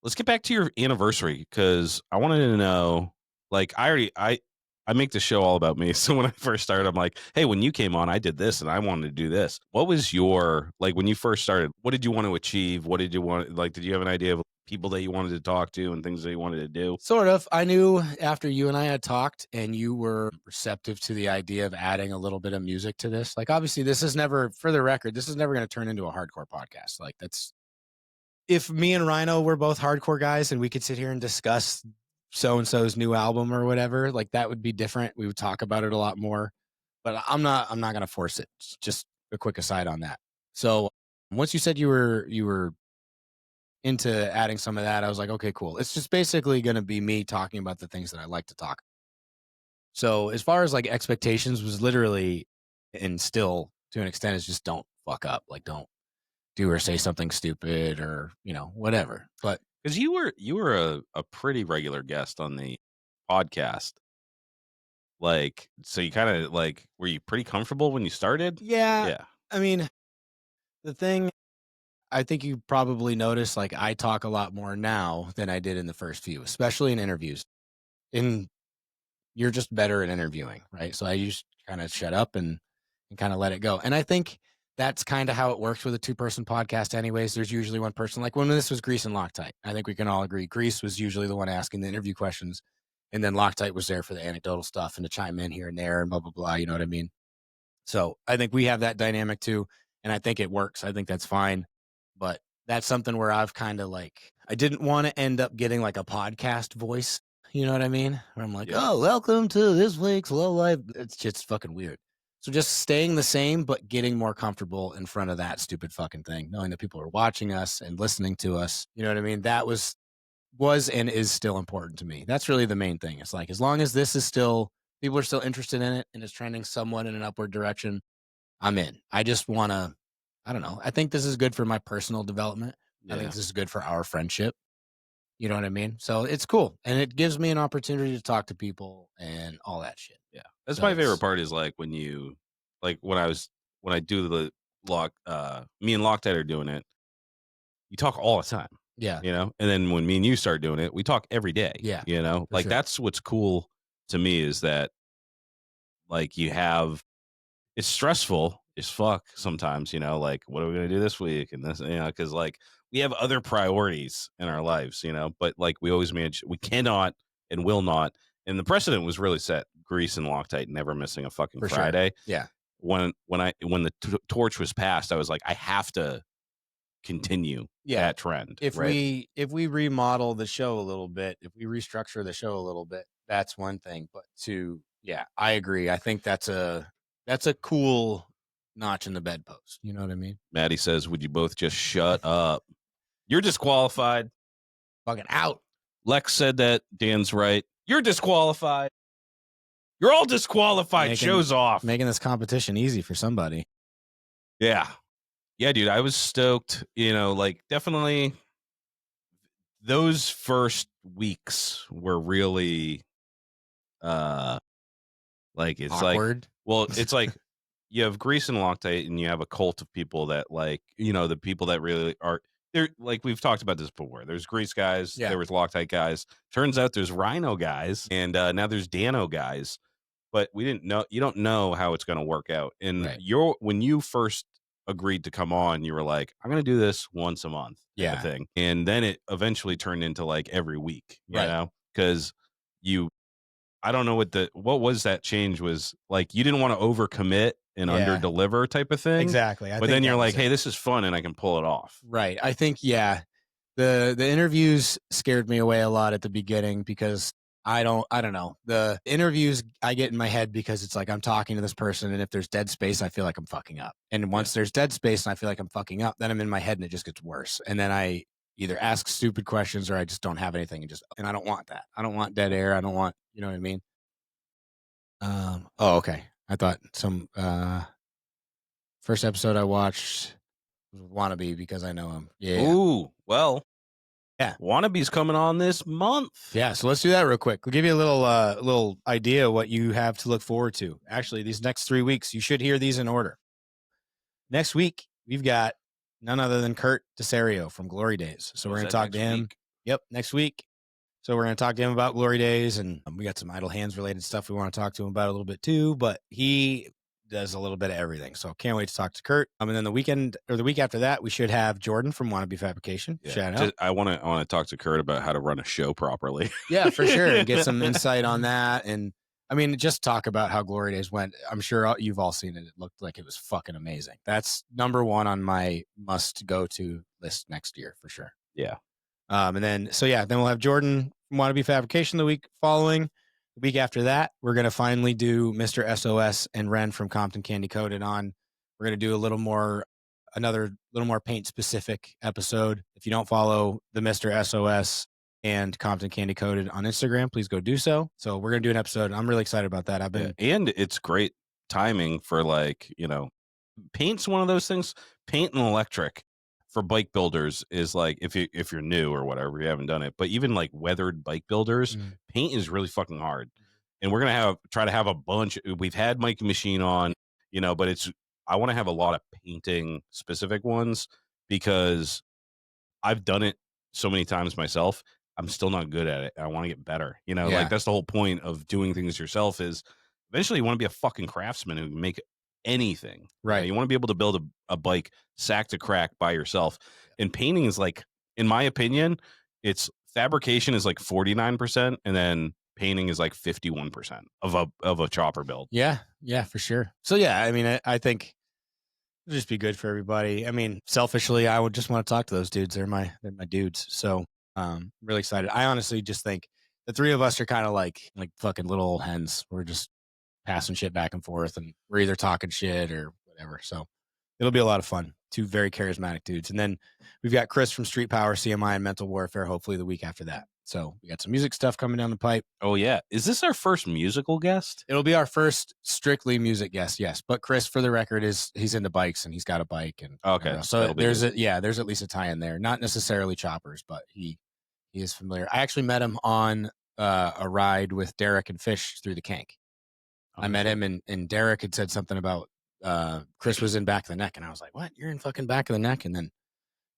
let's get back to your anniversary because I wanted to know, like, I make the show all about me. So when I first started, I'm like, hey, when you came on, I did this and I wanted to do this. What was your, like, when you first started, what did you want to achieve? What did you want? Like, did you have an idea of people that you wanted to talk to and things that you wanted to do? Sort of. I knew after you and I had talked and you were receptive to the idea of adding a little bit of music to this. Like, obviously, this is never, for the record, this is never going to turn into a hardcore podcast. Like, if me and Rhino were both hardcore guys and we could sit here and discuss so and so's new album or whatever, like that would be different. We would talk about it a lot more. But I'm not gonna force it. Just a quick aside on that. So once you said you were into adding some of that, I was like, okay, cool. It's just basically gonna be me talking about the things that I like to talk. So as far as like expectations was literally and still to an extent is just don't fuck up. Like don't do or say something stupid or, whatever. But Because you were a pretty regular guest on the podcast. Like, so you kind of like, were you pretty comfortable when you started? yeah, Yeah. I mean, the thing I think you probably noticed like I talk a lot more now than I did in the first few, especially in interviews. In You're just better at interviewing, right? So I used to kind of shut up and kind of let it go. And I think that's kind of how it works with a two-person podcast anyways. There's usually one person. Like when this was Grease and Loctite, I think we can all agree Grease was usually the one asking the interview questions, and then Loctite was there for the anecdotal stuff and to chime in here and there and blah blah blah, you know what I mean? So I think we have that dynamic too, and I think it works. I think that's fine. But that's something where I've kind of like I didn't want to end up getting like a podcast voice. You know what I mean? Where I'm like, Yeah. oh, welcome to this week's Low Life. It's just fucking weird. So just staying the same, but getting more comfortable in front of that stupid fucking thing, knowing that people are watching us and listening to us. You know what I mean? That was and is still important to me. That's really the main thing. It's like as long as this is still people are still interested in it and it's trending somewhat in an upward direction, I'm in. I just want to I don't know. I think this is good for my personal development. I think Yeah. this is good for our friendship. You know what I mean? So it's cool. And it gives me an opportunity to talk to people and all that shit. Yeah. That's So my favorite it's part is like like when I do the me and Loctite are doing it, you talk all the time, yeah. And then when me and you start doing it, we talk every day, Yeah, for Like sure. that's what's cool to me is that like it's stressful as fuck sometimes, like what are we gonna do this week and this, because like we have other priorities in our lives, but like we always manage, we cannot and will not. And the precedent was really set. Grease and Loctite never missing a fucking For sure. Friday. Yeah. When the torch was passed, I was like, I have to continue Yeah. that trend, If right? we remodel the show a little bit, if we restructure the show a little bit, that's one thing. But yeah, I agree. I think that's a cool notch in the bedpost. You know what I mean? Maddie says, "Would you both just shut up? You're disqualified." Fucking out. Lex said that. Dan's right. You're disqualified. You're all disqualified. Making Show's off. making this competition easy for somebody. Yeah. Yeah, dude. I was stoked. Like definitely those first weeks were really uh like it's like Awkward. well, it's like you have Grease and Loctite and you have a cult of people that like, the people that really are there, like we've talked about this before. There's Grease guys, Yeah. there was Loctite guys. Turns out there's Rhino guys, and now there's Dano guys. But we didn't know you don't know how it's gonna work out. And Right. when you first agreed to come on, you were like, I'm gonna do this once a month type of Yeah. thing. And then it eventually turned into like every week, Right. because you I don't know what was that change was like you didn't want to overcommit and under Yeah. deliver type of thing. Exactly. I But think then you're that was like, it. hey, this is fun and I can pull it off. Right. I think yeah. The interviews scared me away a lot at the beginning because I don't know. The interviews I get in my head because it's like I'm talking to this person and if there's dead space I feel like I'm fucking up. And Yeah. once there's dead space and I feel like I'm fucking up, then I'm in my head and it just gets worse. And then I either ask stupid questions or I just don't have anything and I don't want that. I don't want dead air. I don't want, you know what I mean? Oh okay. I thought some first episode I watched was Wannabe because I know him. Yeah. Ooh, well, Yeah. Wannabe's coming on this month. Yeah, so let's do that real quick. We'll give you a little idea of what you have to look forward to. Actually, these next 3 weeks, you should hear these in order. Next week, we've got none other than Kurt Desario from Glory Days. So Oh, we're is going to that talk to next him. week? Yep, next week. So we're going to talk to him about Glory Days, and we got some Idle Hands related stuff we want to talk to him about a little bit too. But he does a little bit of everything, so can't wait to talk to Kurt. And then the week after that, we should have Jordan from Wannabe Fabrication. Yeah. Shout out. I want to talk to Kurt about how to run a show properly. Yeah, for sure, and get some insight on that. And I mean, just talk about how Glory Days went. I'm sure you've all seen it. It looked like it was fucking amazing. That's number one on my must go to list next year for sure. Yeah. And then then we'll have Jordan from Wannabe Fabrication the week following. The week after that, we're gonna finally do Mr. SOS and Ren from Compton Candy Coated on. We're gonna do another little more paint specific episode. If you don't follow the Mr. SOS and Compton Candy Coated on Instagram, please go do so. So we're gonna do an episode. I'm really excited about that. And it's great timing for paint's one of those things. Paint and electric for bike builders is like if you're new or whatever, you haven't done it, but even like weathered bike builders, paint is really fucking hard. And we're gonna try to have a bunch. We've had Mike Machine on, but I want to have a lot of painting specific ones because I've done it so many times myself. I'm still not good at it. I want to get better. Yeah. That's the whole point of doing things yourself is eventually you want to be a fucking craftsman and make anything. Right. You want to be able to build a bike sack to crack by yourself. And painting is like, in my opinion, it's fabrication is like 49% and then painting is like 51% of a chopper build. Yeah, for sure. So yeah, I mean, I think it'll just be good for everybody. I mean, selfishly, I would just want to talk to those dudes. They're my dudes. So really excited. I honestly just think the three of us are kind of like fucking little old hens. We're just passing shit back and forth, and we're either talking shit or whatever. So it'll be a lot of fun. Two very charismatic dudes. And then we've got Chris from Street Power, CMI, and Mental Warfare, hopefully the week after that. So we got some music stuff coming down the pipe. Oh, yeah. Is this our first musical guest? It'll be our first strictly music guest, yes. But Chris, for the record, he's into bikes and he's got a bike. And okay. So there's at least a tie in there. Not necessarily choppers, but he is familiar. I actually met him on a ride with Derek and Fish through the Kank. I met him and Derek had said something about Chris was in Back of the Neck, and I was like, "What? You're in fucking Back of the Neck?" And then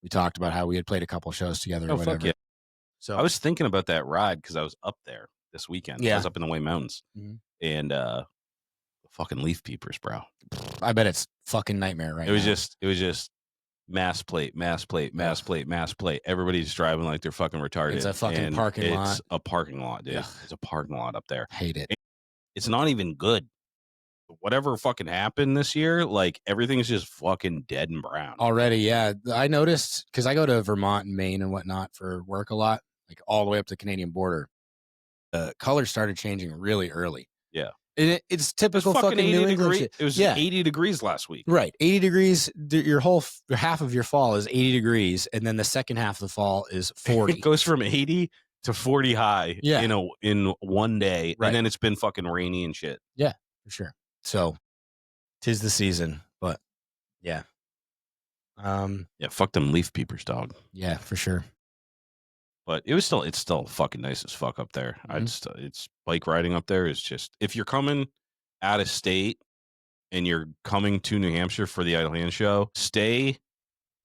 we talked about how we had played a couple shows together or whatever. Fuck yeah. So I was thinking about that ride because I was up there this weekend. Yeah. I was up in the White Mountains and fucking leaf peepers, bro. I bet it's fucking nightmare right now. It was just mass plate. Everybody's driving like they're fucking retarded. It's a fucking parking lot. It's a parking lot, dude. Ugh. It's a parking lot up there. Hate it. It's not even good. Whatever fucking happened this year, like everything's just fucking dead and brown already. Yeah, I noticed because I go to Vermont and Maine and whatnot for work a lot, like all the way up to the Canadian border. The colors started changing really early. Yeah, and it's typical fucking New England shit. It was 80 degrees last week. Right, 80 degrees. Your whole half of your fall is 80 degrees, and then the second half of the fall is 40. It goes from 80 to 40 high. Yeah. in one day, right. And then it's been fucking rainy and shit. Yeah, for sure. So, 'tis the season, but yeah. Yeah, fuck them leaf peepers, dog. Yeah, for sure. But it's still fucking nice as fuck up there. It's bike riding up there is just, if you're coming out of state and you're coming to New Hampshire for the Idle Hand show, stay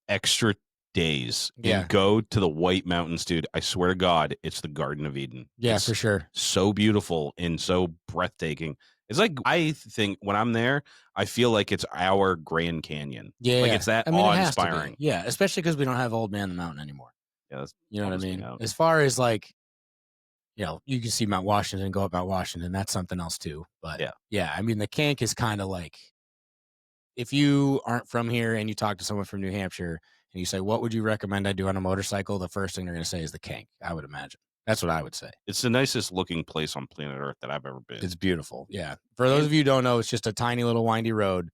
extra days and go to the White Mountains, dude. I swear to God, it's the Garden of Eden. Yeah, it's for sure. So beautiful and so breathtaking. It's like, I think when I'm there, I feel like it's our Grand Canyon. Yeah. Like it's that awe-inspiring. Yeah, especially because we don't have Old Man the Mountain anymore. Yeah, you know what I mean? As far as like, you can see Mount Washington, go up Mount Washington. That's something else too. But yeah, I mean, the Kank is kind of like, if you aren't from here and you talk to someone from New Hampshire and you say, what would you recommend I do on a motorcycle? The first thing they're going to say is the Kank, I would imagine. That's what I would say. It's the nicest looking place on planet Earth that I've ever been. It's beautiful. Yeah. For those of you who don't know, it's just a tiny little windy road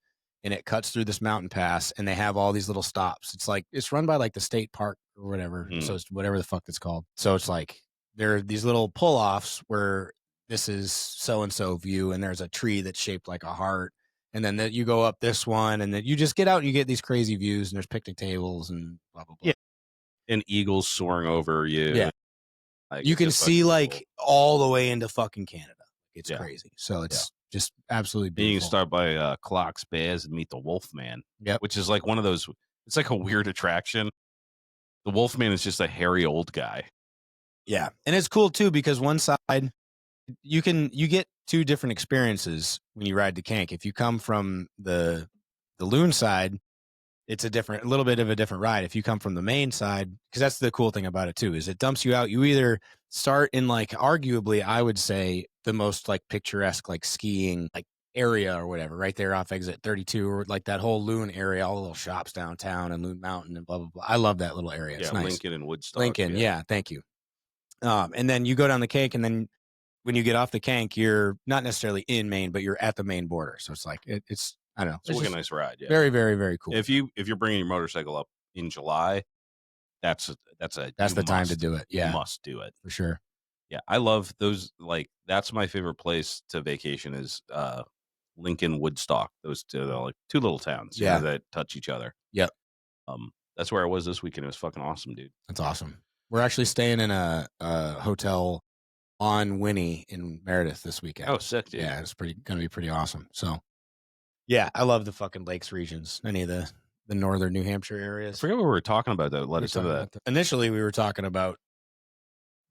and it cuts through this mountain pass and they have all these little stops. It's run by like the state park or whatever. So it's whatever the fuck it's called. So it's like there are these little pull offs where this is so-and-so view and there's a tree that's shaped like a heart. And then you go up this one and then you just get out and you get these crazy views and there's picnic tables and blah, blah, blah. Yeah. And eagles soaring over you. Yeah. Like, you can see like all the way into fucking Canada. It's crazy. So it's just absolutely beautiful. And you can start by Clark's Bears and meet the Wolfman. Yep. Which is like one of those, it's like a weird attraction. The Wolfman is just a hairy old guy. Yeah. And it's cool too because one side, you get two different experiences when you ride the Kank. If you come from the Loon side, it's a little bit of a different ride. If you come from the main side, because that's the cool thing about it too, is it dumps you out. You either start in like arguably, I would say the most like picturesque, like skiing, like area or whatever, right there off exit 32, or like that whole Loon area, all the little shops downtown and Loon Mountain and blah, blah, blah. I love that little area. Yeah, It's nice. Lincoln and Woodstock. Lincoln. Yeah. Yeah. Thank you. And then you go down the Kank, and then when you get off the Kank, you're not necessarily in Maine, but you're at the Maine border. So it's like, it's, I don't know. It's a nice ride. Yeah. Very, very, very cool. If you're bringing your motorcycle up in July, that's the time to do it. Yeah. Must do it. For sure. Yeah. I love those. Like, that's my favorite place to vacation is, Lincoln, Woodstock. Those two, they're like two little towns, you know, that touch each other. Yep. That's where I was this weekend. It was fucking awesome, dude. That's awesome. We're actually staying in a hotel on Winnie in Meredith this weekend. Oh, sick, dude. Yeah, it's gonna be pretty awesome. So, yeah, I love the fucking lakes regions. Any of the northern New Hampshire I areas. forget what we were talking about though. Let us into that. Initially, we were talking about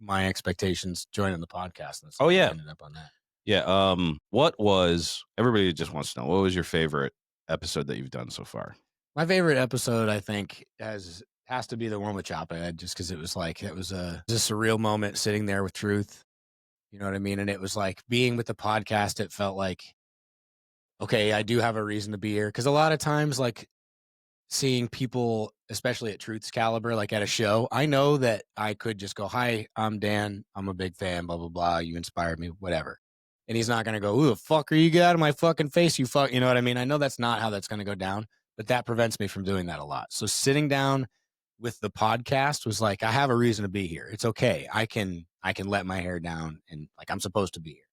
my expectations joining the podcast. And Oh yeah, ended up on that. Yeah. What was everybody just wants to know? What was your favorite episode that you've done so far? My favorite episode, I think, has to be the one with Chophead, just because it was a surreal moment sitting there with Truth. You know what I mean? And it was like being with the podcast. It felt like, okay, I do have a reason to be here. Because a lot of times, like seeing people, especially at Truth's caliber, like at a show, I know that I could just go, "Hi, I'm Dan. I'm a big fan. Blah blah blah. You inspired me. Whatever." And he's not gonna go, "Who the fuck are you? Get out of my fucking face, you fuck." You know what I mean? I know that's not how that's gonna go down, but that prevents me from doing that a lot. So sitting down with the podcast was like, I have a reason to be here. It's okay. I can let my hair down, and like I'm supposed to be here.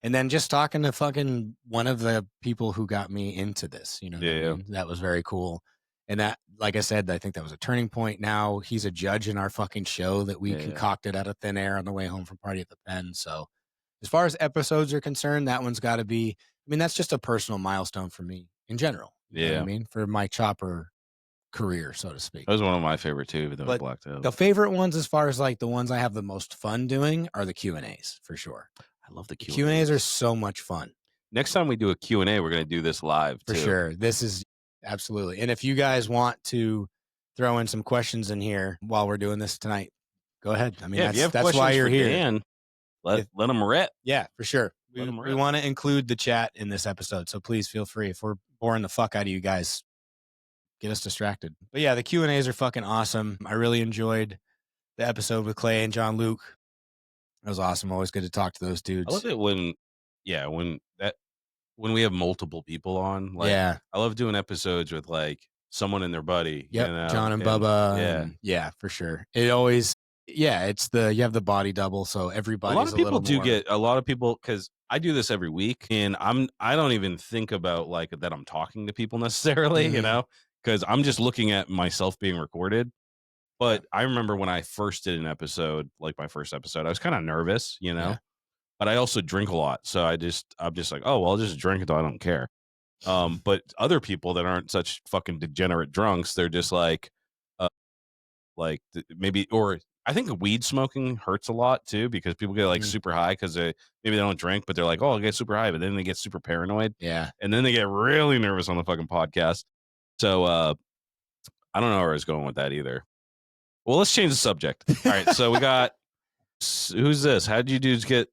And then just talking to fucking one of the people who got me into this, you know, what I mean? That was very cool. And that, like I said, I think that was a turning point. Now he's a judge in our fucking show that we concocted out of thin air on the way home from Party at the Pen. So as far as episodes are concerned, that one's got to be, I mean, that's just a personal milestone for me in general. You know what I mean? For my chopper career, so to speak. That was one of my favorite too. But the favorite ones, as far as like the ones I have the most fun doing, are the Q&As for sure. I love the Q&As. Q&As are so much fun. Next time we do a Q&A, we're going to do this live too. For sure. This is absolutely. And if you guys want to throw in some questions in here while we're doing this tonight, go ahead. I mean, that's why you're here. Dan, let them rip. Yeah, for sure. We want to include the chat in this episode, so please feel free. If we're boring the fuck out of you guys, get us distracted. But yeah, the Q&As are fucking awesome. I really enjoyed the episode with Clay and John Luke. It was awesome. Always good to talk to those dudes. I love it when we have multiple people on. Like, I love doing episodes with like someone and their buddy. Yep, you know? John and Bubba. Yeah, for sure. It always, you have the body double, so everybody. A lot of people because I do this every week, and I don't even think about like that I'm talking to people necessarily, you know, because I'm just looking at myself being recorded. But I remember when I first did an episode, like my first episode, I was kind of nervous, you know. But I also drink a lot, so I'm just like, oh well, I'll just drink until I don't care. But other people that aren't such fucking degenerate drunks, they're just like maybe, or I think weed smoking hurts a lot too, because people get like super high because maybe they don't drink, but they're like, oh, I'll get super high, but then they get super paranoid. Yeah, and then they get really nervous on the fucking podcast. So I don't know where I was going with that either. Well, let's change the subject. All right, so we got who's this? How'd you dudes get?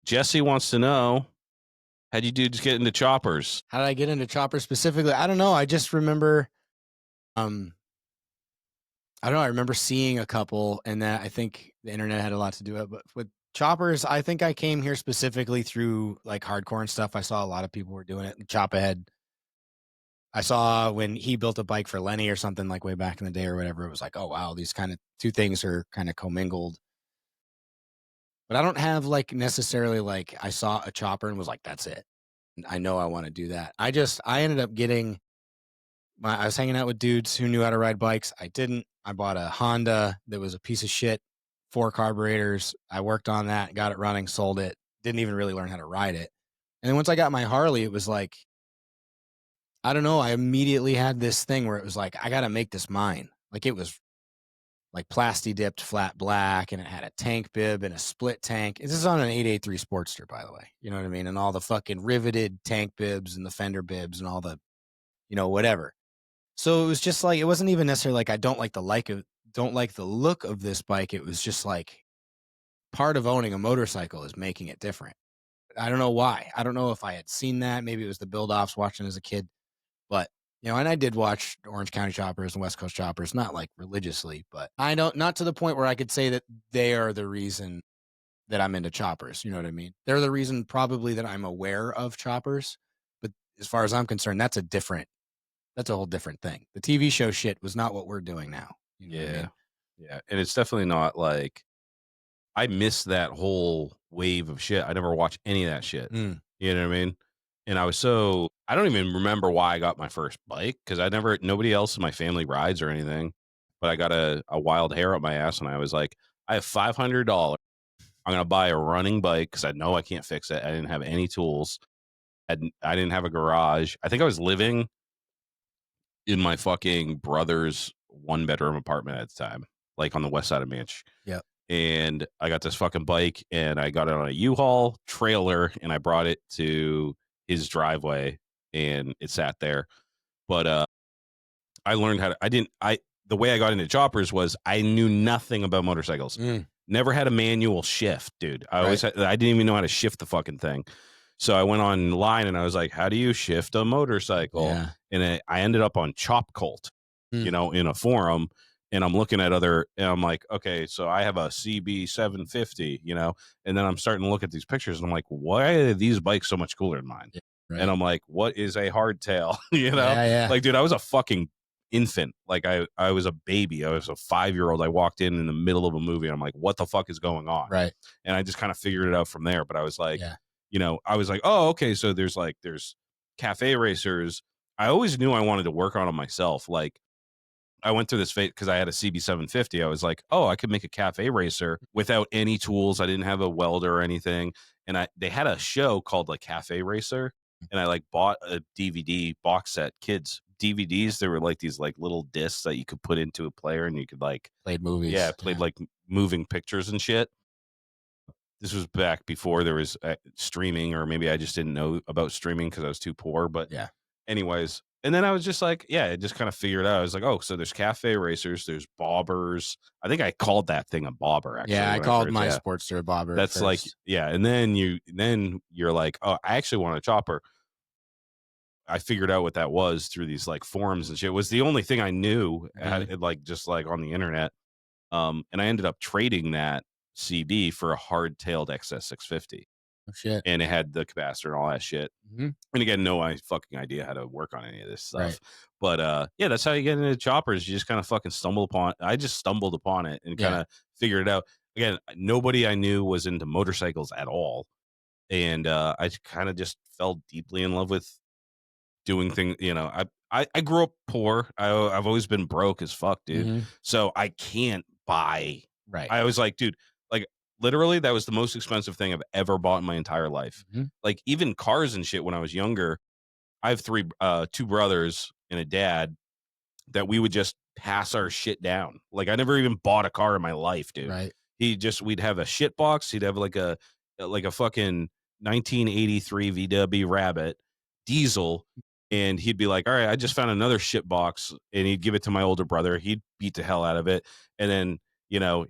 Jesse wants to know, how'd you dudes get into choppers? How did I get into choppers specifically? I don't know. I just remember, I don't know. I remember seeing a couple, and that I think the internet had a lot to do with it. But with choppers, I think I came here specifically through like hardcore and stuff. I saw a lot of people were doing it. Chop Ahead. I saw when he built a bike for Lenny or something like way back in the day or whatever. It was like, oh wow, these kind of two things are kind of commingled. But I don't have like necessarily like I saw a chopper and was like, that's it. I know I want to do that. I ended up getting I was hanging out with dudes who knew how to ride bikes. I didn't. I bought a Honda that was a piece of shit, 4 carburetors. I worked on that, got it running, sold it. Didn't even really learn how to ride it. And then once I got my Harley, it was like, I don't know. I immediately had this thing where it was like, I got to make this mine. Like it was like plasti dipped flat black, and it had a tank bib and a split tank. This is on an 883 Sportster, by the way. You know what I mean? And all the fucking riveted tank bibs and the fender bibs and all the, whatever. So it was just like, it wasn't even necessarily like I don't like the look of this bike. It was just like part of owning a motorcycle is making it different. I don't know why. I don't know if I had seen that. Maybe it was the build offs watching as a kid, but and I did watch Orange County Choppers and West Coast Choppers, not like religiously, but I don't, not to the point where I could say that they are the reason that I'm into choppers. You know what I mean? They're the reason probably that I'm aware of choppers. But as far as I'm concerned, that's a whole different thing. The TV show shit was not what we're doing now. You know what I Yeah. mean? Yeah. And it's definitely not like I missed that whole wave of shit. I never watched any of that shit. Mm, You know what I mean? And I don't even remember why I got my first bike because nobody else in my family rides or anything. But I got a wild hair up my ass and I was like, I have $500. I'm going to buy a running bike because I know I can't fix it. I didn't have any tools. I didn't have a garage. I think I was living in my fucking brother's one bedroom apartment at the time, like on the west side of Manch. yep. And I got this fucking bike and I got it on a U-Haul trailer and I brought it to his driveway and it sat there. But I learned how to I didn't I the way I got into choppers was I knew nothing about motorcycles. Mm, Never had a manual shift, dude. right. I didn't even know how to shift the fucking thing. So I went online and I was like, how do you shift a motorcycle? Yeah. And I ended up on Chop Cult, Mm, in a forum. And I'm looking at and I'm like, okay, so I have a CB 750, and then I'm starting to look at these pictures and I'm like, why are these bikes so much cooler than mine? yeah, And right. I'm like, what is a hardtail? Yeah. Yeah. Like, dude, I was a fucking infant. Like I was a baby. I was a 5-year-old. I walked in the middle of a movie. And I'm like, what the fuck is going on? Right. And I just kind of figured it out from there. But I was like, Yeah. I was like, oh, okay. So there's cafe racers. I always knew I wanted to work on them myself. Like I went through this phase because I had a CB 750. I was like, oh, I could make a cafe racer without any tools. I didn't have a welder or anything. And they had a show called like Cafe Racer. And I like bought a DVD box set, kids DVDs. There were like these like little discs that you could put into a player and you could like, Played yeah, movies. it played Yeah. like moving pictures and shit. This was back before there was streaming, or maybe I just didn't know about streaming because I was too poor. But Yeah. anyways, and then I was just like, yeah, I just kind of figured out. I was like, oh, so there's cafe racers, there's bobbers. I think I called that thing a bobber Yeah. actually I when I called first, my yeah. Sportster a bobber at That's like, first. yeah, and then you're like, oh, I actually want a chopper. I figured out what that was through these like forums and shit. It was the only thing I knew, Mhm. like just like on the internet. And I ended up trading that CB for a hard-tailed XS 650, Oh, shit. and it had the capacitor and all that shit. Mhm. And again, no fucking idea how to work on any of this Right. stuff. But yeah, that's how you get into choppers. You just kind of fucking I just stumbled upon it and kind Yeah. of figured it out. Again, nobody I knew was into motorcycles at all. And I kind of just fell deeply in love with doing things. I grew up poor. I've always been broke as fuck, dude. Mhm. So I can't buy. Right. I was like, dude, like literally, that was the most expensive thing I've ever bought in my entire life. Mhm. Like even cars and shit when I was younger. I have two brothers and a dad that we would just pass our shit down. Like I never even bought a car in my life, dude. Right. We'd have a shit box. He'd have like a fucking 1983 VW Rabbit diesel, and he'd be like, "All right, I just found another shit box," and he'd give it to my older brother. He'd beat the hell out of it, and then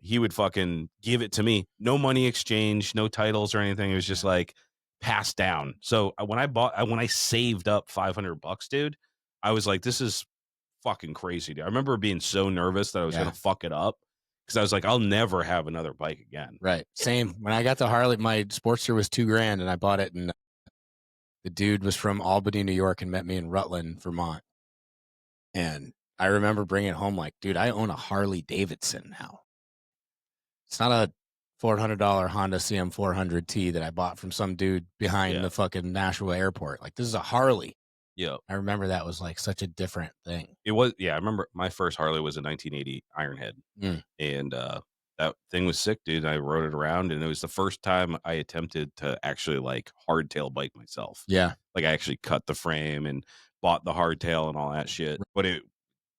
he would fucking give it to me. No money exchange, no titles or anything. It was just Yeah. like passed down. So when I saved up $500, dude, I was like, this is fucking crazy, dude. I remember being so nervous that I was Yeah. gonna fuck it up because I was like, I'll never have another bike again. Right. Same. When I got the Harley, my Sportster was 2 grand and I bought it, and the dude was from Albany, New York, and met me in Rutland, Vermont. And I remember bringing it home like, dude, I own a Harley Davidson now. It's not a $400 Honda CM400T that I bought from some dude behind Yeah. the fucking Nashua airport. Like, this is a Harley. Yeah. I remember that was like such a different thing. It was, yeah, I remember my first Harley was a 1980 Ironhead, Mm, and that thing was sick, dude. I rode it around, and it was the first time I attempted to actually like hardtail bike myself. yeah. Like I actually cut the frame and bought the hardtail and all that shit. But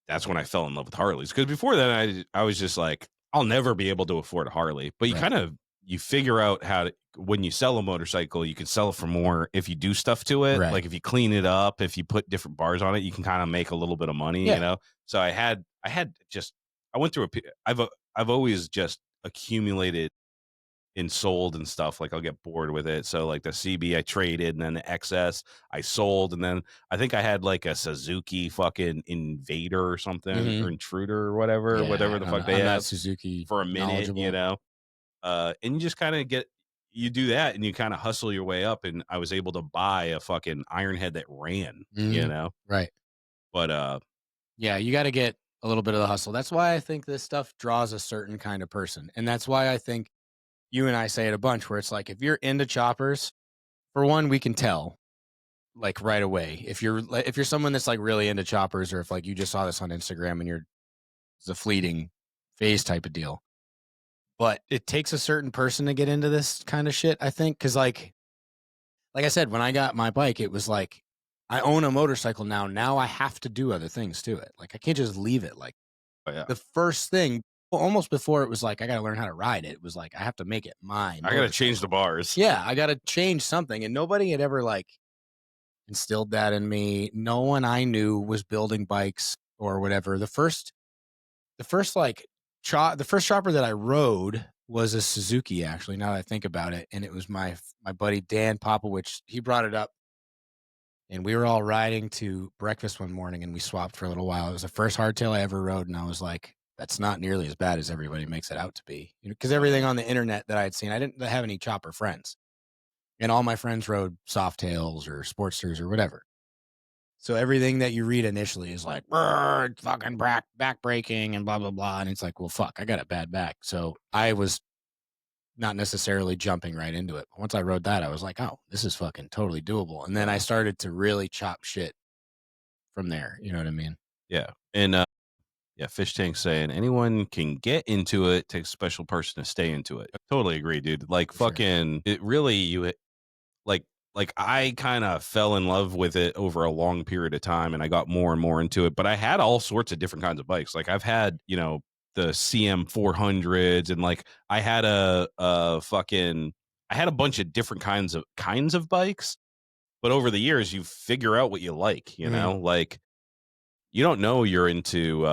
that's when I fell in love with Harleys. Because before that, I was just like, I'll never be able to afford a Harley. But Right. you figure out how to, when you sell a motorcycle, you can sell it for more if you do stuff to it. Right. Like if you clean it up, if you put different bars on it, you can kind of make a little bit of money, Yeah. So I went through I've always just accumulated and sold and stuff. Like I'll get bored with it. So like the CB I traded, and then the XS I sold, and then I think I had like a Suzuki fucking Invader or something, or Mhm. Intruder or whatever, Yeah, whatever I the don't fuck know. they I'm not have Suzuki for a minute, you knowledgeable. know. And you just kind of you do that and you kind of hustle your way up. And I was able to buy a fucking Ironhead that ran, you Mhm. know. Right. But Yeah, you gotta get a little bit of the hustle. That's why I think this stuff draws a certain kind of person, and that's why I think you and I say it a bunch where it's like, if you're into choppers, for one, we can tell, like, right away. If you're someone that's, like, really into choppers, or if, like, you just saw this on Instagram and it's a fleeting phase type of deal. But it takes a certain person to get into this kind of shit, I think, because like I said, when I got my bike, it was like, I own a motorcycle now. Now I have to do other things to it. Like, I can't just leave it. Like, but yeah, the first thing, well, almost before it was like, I gotta learn how to ride it, it was like, I have to make it my I gotta change the motorcycle. bars. Yeah, I gotta change something, and nobody had ever, like, instilled that in me. No one I knew was building bikes or whatever. The first, like, the first chopper that I rode was a Suzuki, actually, now that I think about it, and it was my buddy Dan Popowich. He brought it up, and we were all riding to breakfast one morning, and we swapped for a little while. It was the first hardtail I ever rode, and I was like, "That's not nearly as bad as everybody makes it out to be." You know, because Oh everything yeah, on the internet that I had seen, I didn't have any chopper friends, and all my friends rode Softails or Sportsters or whatever. So everything that you read initially is like, "Brr, fucking back breaking and blah blah blah," and it's like, well, fuck, I got a bad back, so I was not necessarily jumping right into it. But once I rode that, I was like, oh, this is fucking totally doable. And then I yeah, started to really chop shit from there. You know what I mean? yeah. And yeah, Fish Tank saying anyone can get into it. Takes a special person to stay into it. Totally agree, dude. Like For sure. fucking, it really like I kind of fell in love with it over a long period of time, and I got more and more into it. But I had all sorts of different kinds of bikes. Like I've had, the CM 400s, and like I had a fucking I had a bunch of different kinds of bikes. But over the years, you figure out what you like. Mhm. Like you don't know you're into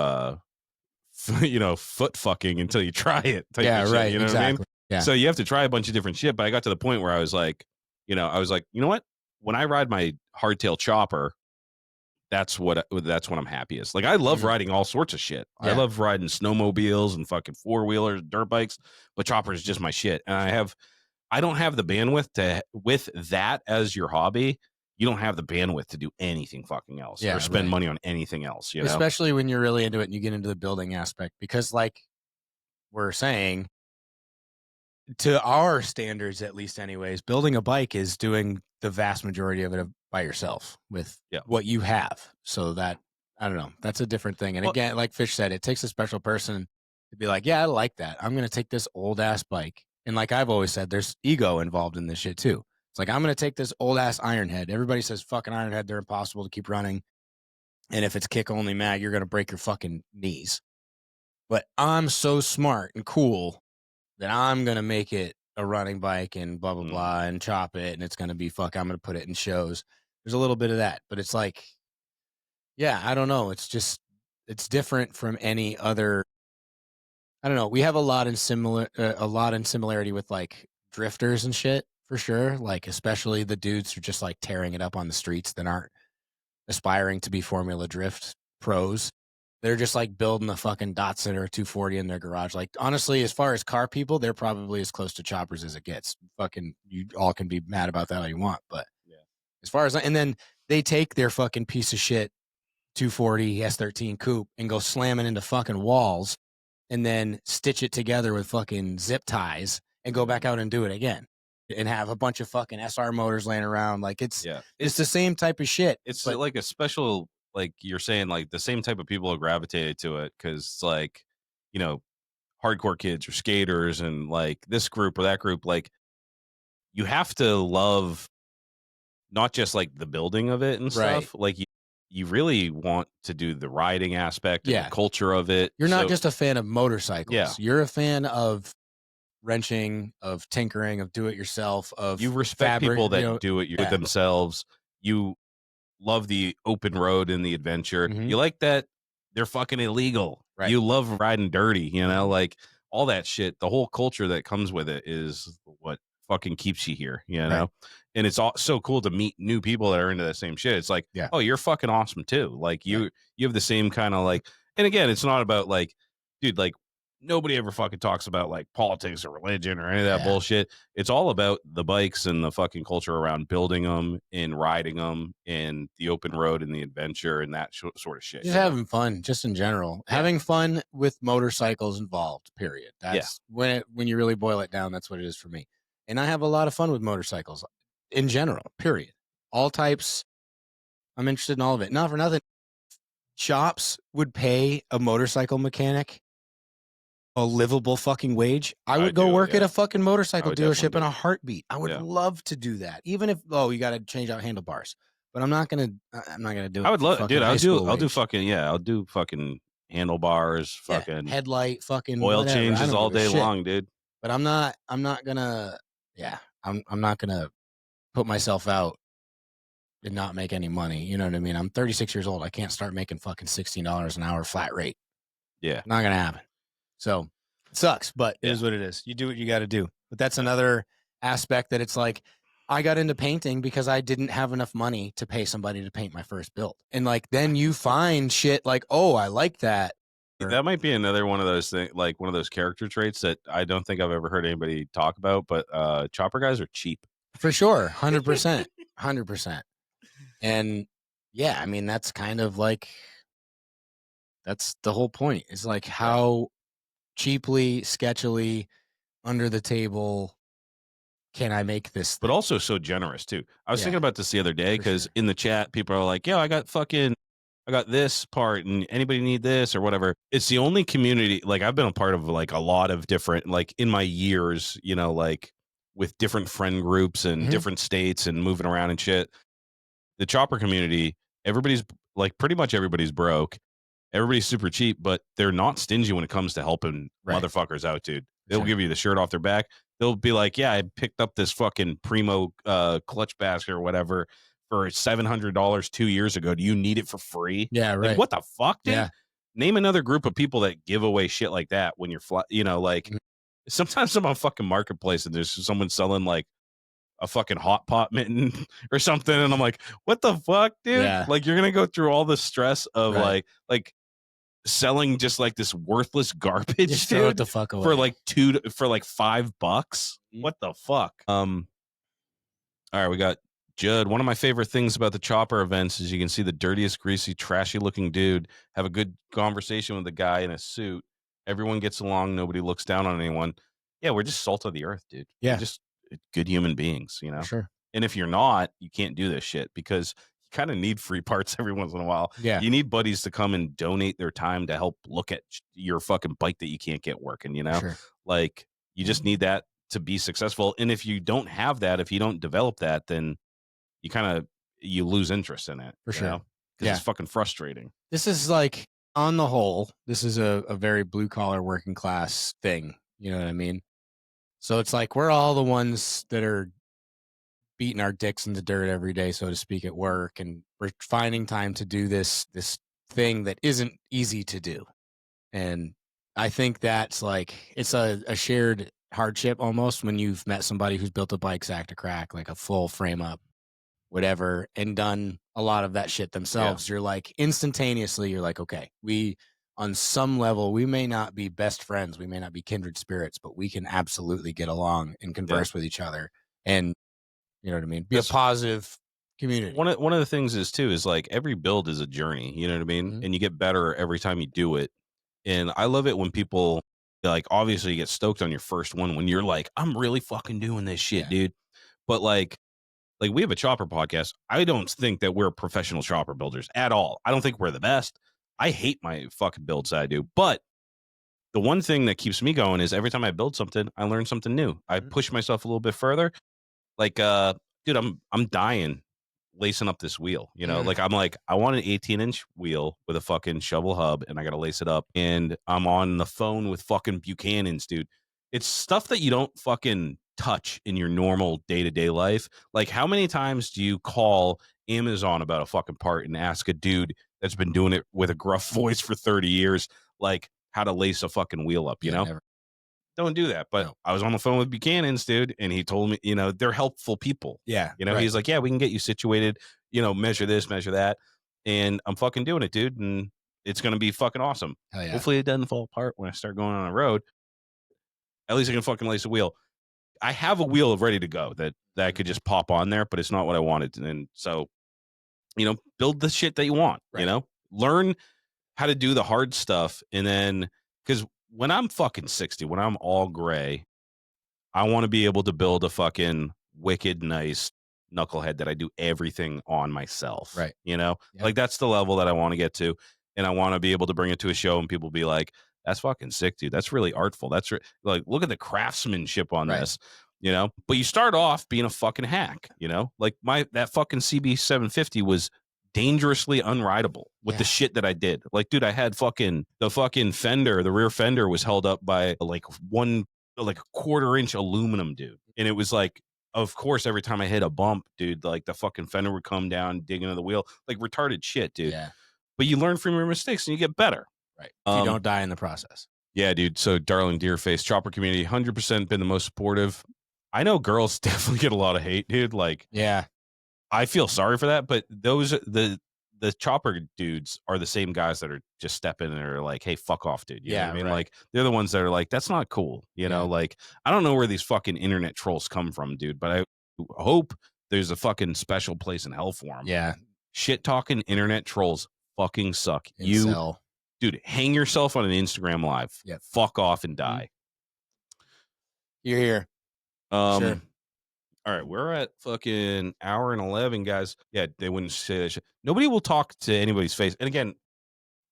foot fucking until you try it type Yeah, of shit. right. You know what I mean? Exactly. Yeah. So you have to try a bunch of different shit. But I got to the point where I was like, you know what? When I ride my hardtail chopper, that's when I'm happiest. Like I love Mhm. riding all sorts of shit. I Yeah. love riding snowmobiles and fucking four wheelers, dirt bikes, but chopper is just my shit. And I don't have the bandwidth to with that as your hobby. You don't have the bandwidth to do anything fucking else or Yeah. spend Right. money on anything else. Especially when you're really into it and you get into the building aspect, because, like we're saying, to our standards, at least, anyways, building a bike is doing the vast majority of it by yourself with Yeah. what you have. So that, I don't know, that's a different thing. And Well, again, like Fish said, it takes a special person to be like, yeah, I like that. I'm going to take this old ass bike. And like I've always said, there's ego involved in this shit too. It's like, I'm going to take this old ass Ironhead. Everybody says fucking Ironhead, they're impossible to keep running. And if it's kick only mag, you're going to break your fucking knees. But I'm so smart and cool that I'm gonna make it a running bike and blah blah mhm. blah and chop it, and it's gonna be I'm gonna put it in shows. There's a little bit of that, but it's like, yeah, I don't know. It's just, it's different from any other. I don't know. We have a lot in similarity with, like, drifters and shit, for sure. Like, especially the dudes who just like tearing it up on the streets that aren't aspiring to be Formula Drift pros. They're just like building a fucking Datsun or a 240 in their garage. Like, honestly, as far as car people, they're probably as close to choppers as it gets. Fucking, you all can be mad about that all you want, but Yeah. as far as, and then they take their fucking piece of shit 240 S13 coupe and go slamming into fucking walls, and then stitch it together with fucking zip ties and go back Mhm. out and do it again, and have a bunch of fucking SR motors laying around. Like, Yeah. it's the same type of shit, It's but like a special, like you're saying, like the same type of people are gravitated to it because it's like, you know, hardcore kids or skaters and like this group or that group. Like you have to love not just like the building of it and right. stuff. Like you really want to do the riding aspect and the Yeah. culture of it. You're not So just a fan of yeah, motorcycles. You're a fan of wrenching, of tinkering, of do it yourself, you of respect fabric, people that do it yeah. themselves. You love the open road and the adventure. Mhm. You like that they're fucking illegal. Right. You love riding dirty, Mhm. like all that shit, the whole culture that comes with it is what fucking keeps you here, you Right. know? And it's all so cool to meet new people that are into that same shit. It's like, Yeah. oh, you're fucking awesome too. Like Right. you have the same kind of like, and again, it's not about like, dude, like nobody ever fucking talks about like politics or religion or any of that Yeah. bullshit. It's all about the bikes and the fucking culture around building them and riding them and the open road and the adventure and that sort of shit, Just you know? having fun, just in general. Yeah. Having fun with motorcycles involved, period. Yeah. That's when you really boil it down, that's what it is for me. And I have a lot of fun with motorcycles in general, period. All types. I'm interested in all of it. Not for nothing. Shops would pay a motorcycle mechanic a livable fucking wage. I I would go do. work at Yeah. a fucking I motorcycle would definitely dealership in do a it. heartbeat. I would Yeah. love to do that. Even if you got to change out handlebars. But I'm not gonna do I it would for love, fucking dude. high school I'll do wage. fucking, yeah. I'll do fucking handlebars, Yeah, fucking headlight, fucking oil whatever. I changes don't all give a day shit. long, dude. But I'm not gonna yeah, I'm not gonna put myself out and not make any money. You know what I mean? I'm 36 years old. I can't start making fucking $16 an hour flat rate. Yeah. Not gonna happen. So it sucks, but it Yeah. is what it is. You do what you got to do. But that's Yeah. another aspect that it's like I got into painting because I didn't have enough money to pay somebody to paint my first build. And like then you find shit like, oh, I like that. Or That might be another one of those things, like one of those character traits that I don't think I've ever heard anybody talk about. But chopper guys are cheap. for sure, 100%, 100%. And yeah, I mean that's kind of like that's the whole point. Is like Yeah. how cheaply, sketchily, under the table can I make this But thing? also so generous too. I was thinking Yeah, about this the other day for because sure. in the chat, people are like, "Yo, I got this part, and anybody need this or whatever." It's the only community. Like I've been a part of like a lot of different, like in my years, you know, like with different friend groups and Mhm. different states and moving around and shit. The chopper community, everybody's like pretty much everybody's broke. Everybody's super cheap, but they're not stingy when it comes to helping Right. motherfuckers out, dude. For They'll sure. give you the shirt off their back. They'll be like, "Yeah, I picked up this fucking Primo clutch basket or whatever for $700 2 years ago. Do you need it for free?" Yeah, Like, right. what the fuck, dude? Yeah. Name another group of people that give away shit like that when you're you know, like Mhm. sometimes I'm on fucking marketplace and there's someone selling like a fucking hot pot mitten or something, and I'm like, what the fuck, dude? Yeah. Like you're gonna go through all the stress of Right. like selling just like this worthless garbage, Just throw it dude, the fuck for away. like for like $5. Mhm. What the fuck? All right, we got Judd. One of my favorite things about the chopper events is you can see the dirtiest, greasy, trashy looking dude have a good conversation with a guy in a suit. Everyone gets along, nobody looks down on anyone. Yeah, we're just salt of the earth, dude. We're Yeah, just good human beings, you for know? sure. And if you're not, you can't do this shit because you kind of need free parts every once in a while. Yeah, You need buddies to come and donate their time to help look at your fucking bike that you can't get working, you for know? sure. Like you just need that to be successful. And if you don't have that, if you don't develop that, then you kind of you lose interest in it, For you sure. know? Because Yeah. it's fucking frustrating. This is like on the whole, this is a very blue collar working class thing. You know what I mean? So it's like we're all the ones that are beating our dicks in the dirt every day, so to speak, at work, and we're finding time to do this thing that isn't easy to do. And I think that's like it's a shared hardship almost when you've met somebody who's built a bike sack to crack, like a full frame up, whatever, and done a lot of that shit Yeah. themselves. You're like instantaneously, you're like, okay, we on some level, we may not be best friends, we may not be kindred spirits, but we can absolutely get along and Yeah. converse with each other. And you know what I mean? Be a Because positive community. one of the things is too is like every build is a journey, you know what I mean? Mhm. And you get better every time you do it. And I love it when people like obviously you get stoked on your first one when you're like, I'm really fucking doing this shit, Yeah. dude. But like we have a chopper podcast. I don't think that we're professional chopper builders at all. I don't think we're the best. I hate my fucking builds that I do. But the one thing that keeps me going is every time I build something, I learn something new. I Mhm. push myself a little bit further. Like dude, I'm dying lacing up this wheel, you know? Mm. Like I want an 18-inch wheel with a fucking shovel hub and I got to lace it up and I'm on the phone with fucking Buchanan's, dude. It's stuff that you don't fucking touch in your normal day-to-day life. Like how many times do you call Amazon about a fucking part and ask a dude that's been doing it with a gruff voice for 30 years like how to lace a fucking wheel up, you Yeah, know? never. don't do that. But No. I was on the phone with Buchanan's, dude, and he told me, they're helpful people. Yeah. Right. He's like, yeah, we can get you situated, measure this, measure that. And I'm fucking doing it, dude. And it's going to be fucking awesome. Hell yeah. Hopefully it doesn't fall apart when I start going on a road. At least I can fucking lace a wheel. I have a wheel ready to go that I could just pop on there, but it's not what I wanted. And so, build the shit that you want, Right. learn how to do the hard stuff. And then, because when I'm fucking 60, when I'm all gray, I want to be able to build a fucking wicked nice knucklehead that I do everything on myself. Right. Yeah. Like That's the level that I want to get to. And I want to be able to bring it to a show and people be like, that's fucking sick, dude. That's really artful. Like, look at the craftsmanship on right. this, but you start off being a fucking hack, like that fucking CB 750 was dangerously unrideable with the shit that I did. Like, dude, I had the fucking fender, the rear fender was held up by like a quarter-inch aluminum, dude. And it was like, of course, every time I hit a bump, dude, like the fucking fender would come down, dig into the wheel, like retarded shit, dude. Yeah. But you learn from your mistakes and you get better. Right. If you don't die in the process. Yeah, dude. So, darling Deerface, chopper community, 100% been the most supportive. I know girls definitely get a lot of hate, dude. Like, yeah, I feel sorry for that, but the chopper dudes are the same guys that are just stepping and are like, hey, fuck off, dude. You know what I mean? Right. Like, they're the ones that are like, that's not cool. Like, I don't know where these fucking internet trolls come from, dude, but I hope there's a fucking special place in hell for them. Yeah. Shit talking internet trolls fucking suck. Incel. Dude, hang yourself on an Instagram live. Yep. Fuck off and die. You're here. Sure. All right, we're at fucking hour and 11, guys. Yeah, they wouldn't say that shit. Nobody will talk to anybody's face. And again,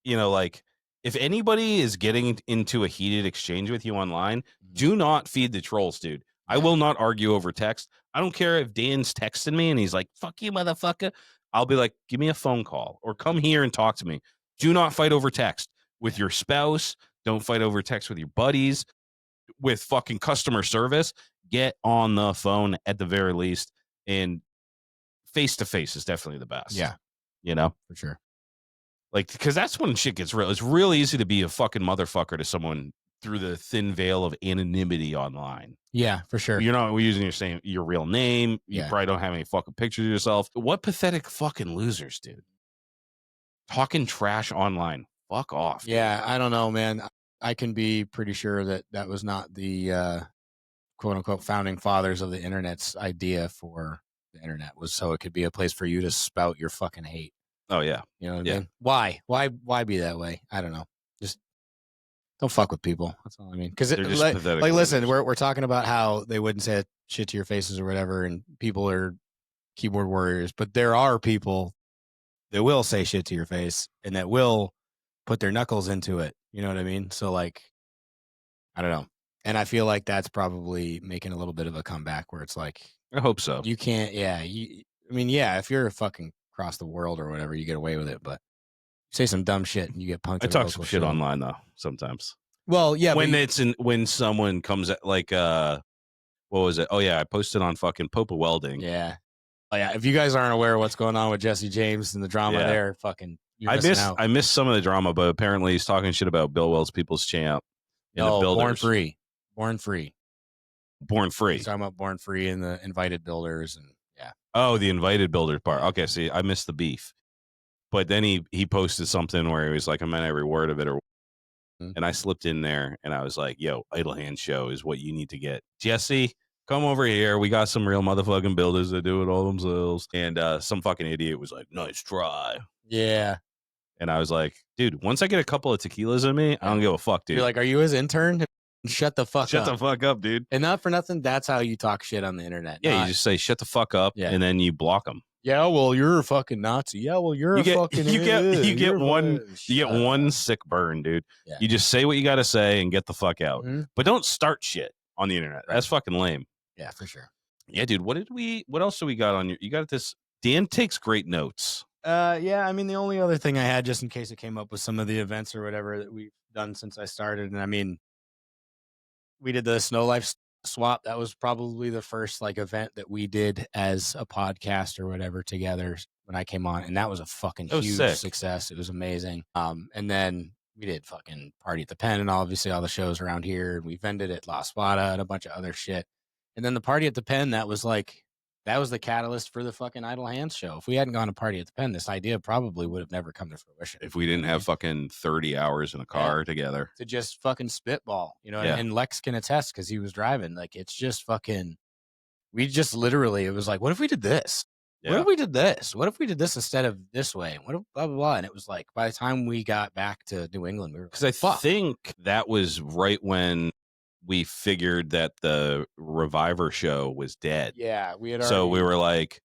like, if anybody is getting into a heated exchange with you online, do not feed the trolls, dude. I will not argue over text. I don't care if Dan's texting me and he's like, fuck you, motherfucker. I'll be like, give me a phone call or come here and talk to me. Do not fight over text with your spouse. Don't fight over text with your buddies, with fucking customer service. Get on the phone at the very least, and face to face is definitely the best. Yeah. For sure. Like, because that's when shit gets real. It's real easy to be a fucking motherfucker to someone through the thin veil of anonymity online. Yeah, for sure. You're not using your real name. You probably don't have any fucking pictures of yourself. What pathetic fucking losers, dude. Talking trash online. Fuck off. Yeah, dude. I don't know, man. I can be pretty sure that was not the quote unquote founding fathers of the internet's idea for the internet, was so it could be a place for you to spout your fucking hate. Oh yeah. You know what I mean? Why be that way? I don't know. Just don't fuck with people. That's all I mean. Because listen, we're talking about how they wouldn't say shit to your faces or whatever, and people are keyboard warriors, but there are people that will say shit to your face and that will put their knuckles into it. You know what I mean? So like, I don't know. And I feel like that's probably making a little bit of a comeback where it's like, I hope so. You can't, if you're fucking across the world or whatever, you get away with it, but say some dumb shit and you get punked. I talk some shit online though sometimes. Well, yeah, when someone comes at like what was it? Oh yeah, I posted on fucking Popa Welding. Yeah. Oh yeah. If you guys aren't aware of what's going on with Jesse James and the drama there, fucking I missed some of the drama, but apparently he's talking shit about Bill Wells People's Champ. No, Born Free. He's talking about Born Free and the invited builders and yeah. Oh, the invited builders part. Okay, see, I missed the beef. But then he posted something where he was like, I meant every word of it, and I slipped in there and I was like, yo, Idle Hand Show is what you need to get. Jesse, come over here. We got some real motherfucking builders that do it all themselves. And some fucking idiot was like, nice try. Yeah. And I was like, dude, once I get a couple of tequilas in me, I don't give a fuck, dude. You're like, are you his intern? Shut the fuck up. Shut the fuck up, dude. And not for nothing, that's how you talk shit on the internet. Yeah, you just say, shut the fuck up, and then you block them. Yeah, well, you're a fucking Nazi. Yeah, well, you get one sick burn, dude. Yeah. You just say what you got to say and get the fuck out. Mm-hmm. But don't start shit on the internet. Right. That's fucking lame. Yeah, for sure. Yeah, dude. What else do we got on you got this? Dan takes great notes. Yeah, I mean, the only other thing I had, just in case it came up with some of the events or whatever that we've done since I started, and I mean, we did the Lowlife swap. That was probably the first like event that we did as a podcast or whatever together when I came on, and that was a fucking huge success. It was amazing. And then we did fucking Party at the Pen and obviously all the shows around here. And we vended at La Spada and a bunch of other shit. And then the Party at the Pen, that was the catalyst for the fucking Idle Hands show. If we hadn't gone to Party at the Pen, this idea probably would have never come to fruition. If we You know didn't what I have mean? fucking 30 hours in a Yeah. car together. To just fucking spitball, you know, Yeah. and Lex can attest because he was driving. Like, it's just fucking, we just literally, it was like, what if we did this? What Yeah. if we did this? What if we did this instead of this way? What if blah, blah, blah? And it was like, by the time we got back to New England, we were Because I fuck. think that was right when we figured that the Reviver show was dead. Yeah, we had already. So we were like,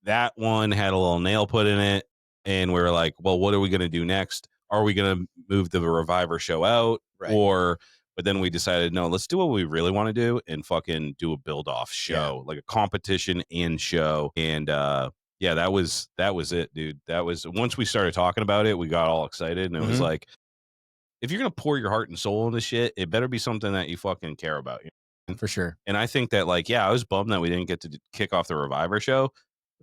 that one had a little nail put in it. And we were like, well, what are we going to do next? Are we going to move the Reviver show out? Right. But then we decided, no, let's do what we really want to do and fucking do a build off show, like a competition and show. And, yeah, that was it, dude. That was once we started talking about it, we got all excited and it was like, if you're going to pour your heart and soul into shit, it better be something that you fucking care about. You know? For sure. And I think that, like, yeah, I was bummed that we didn't get to kick off the Reviver show.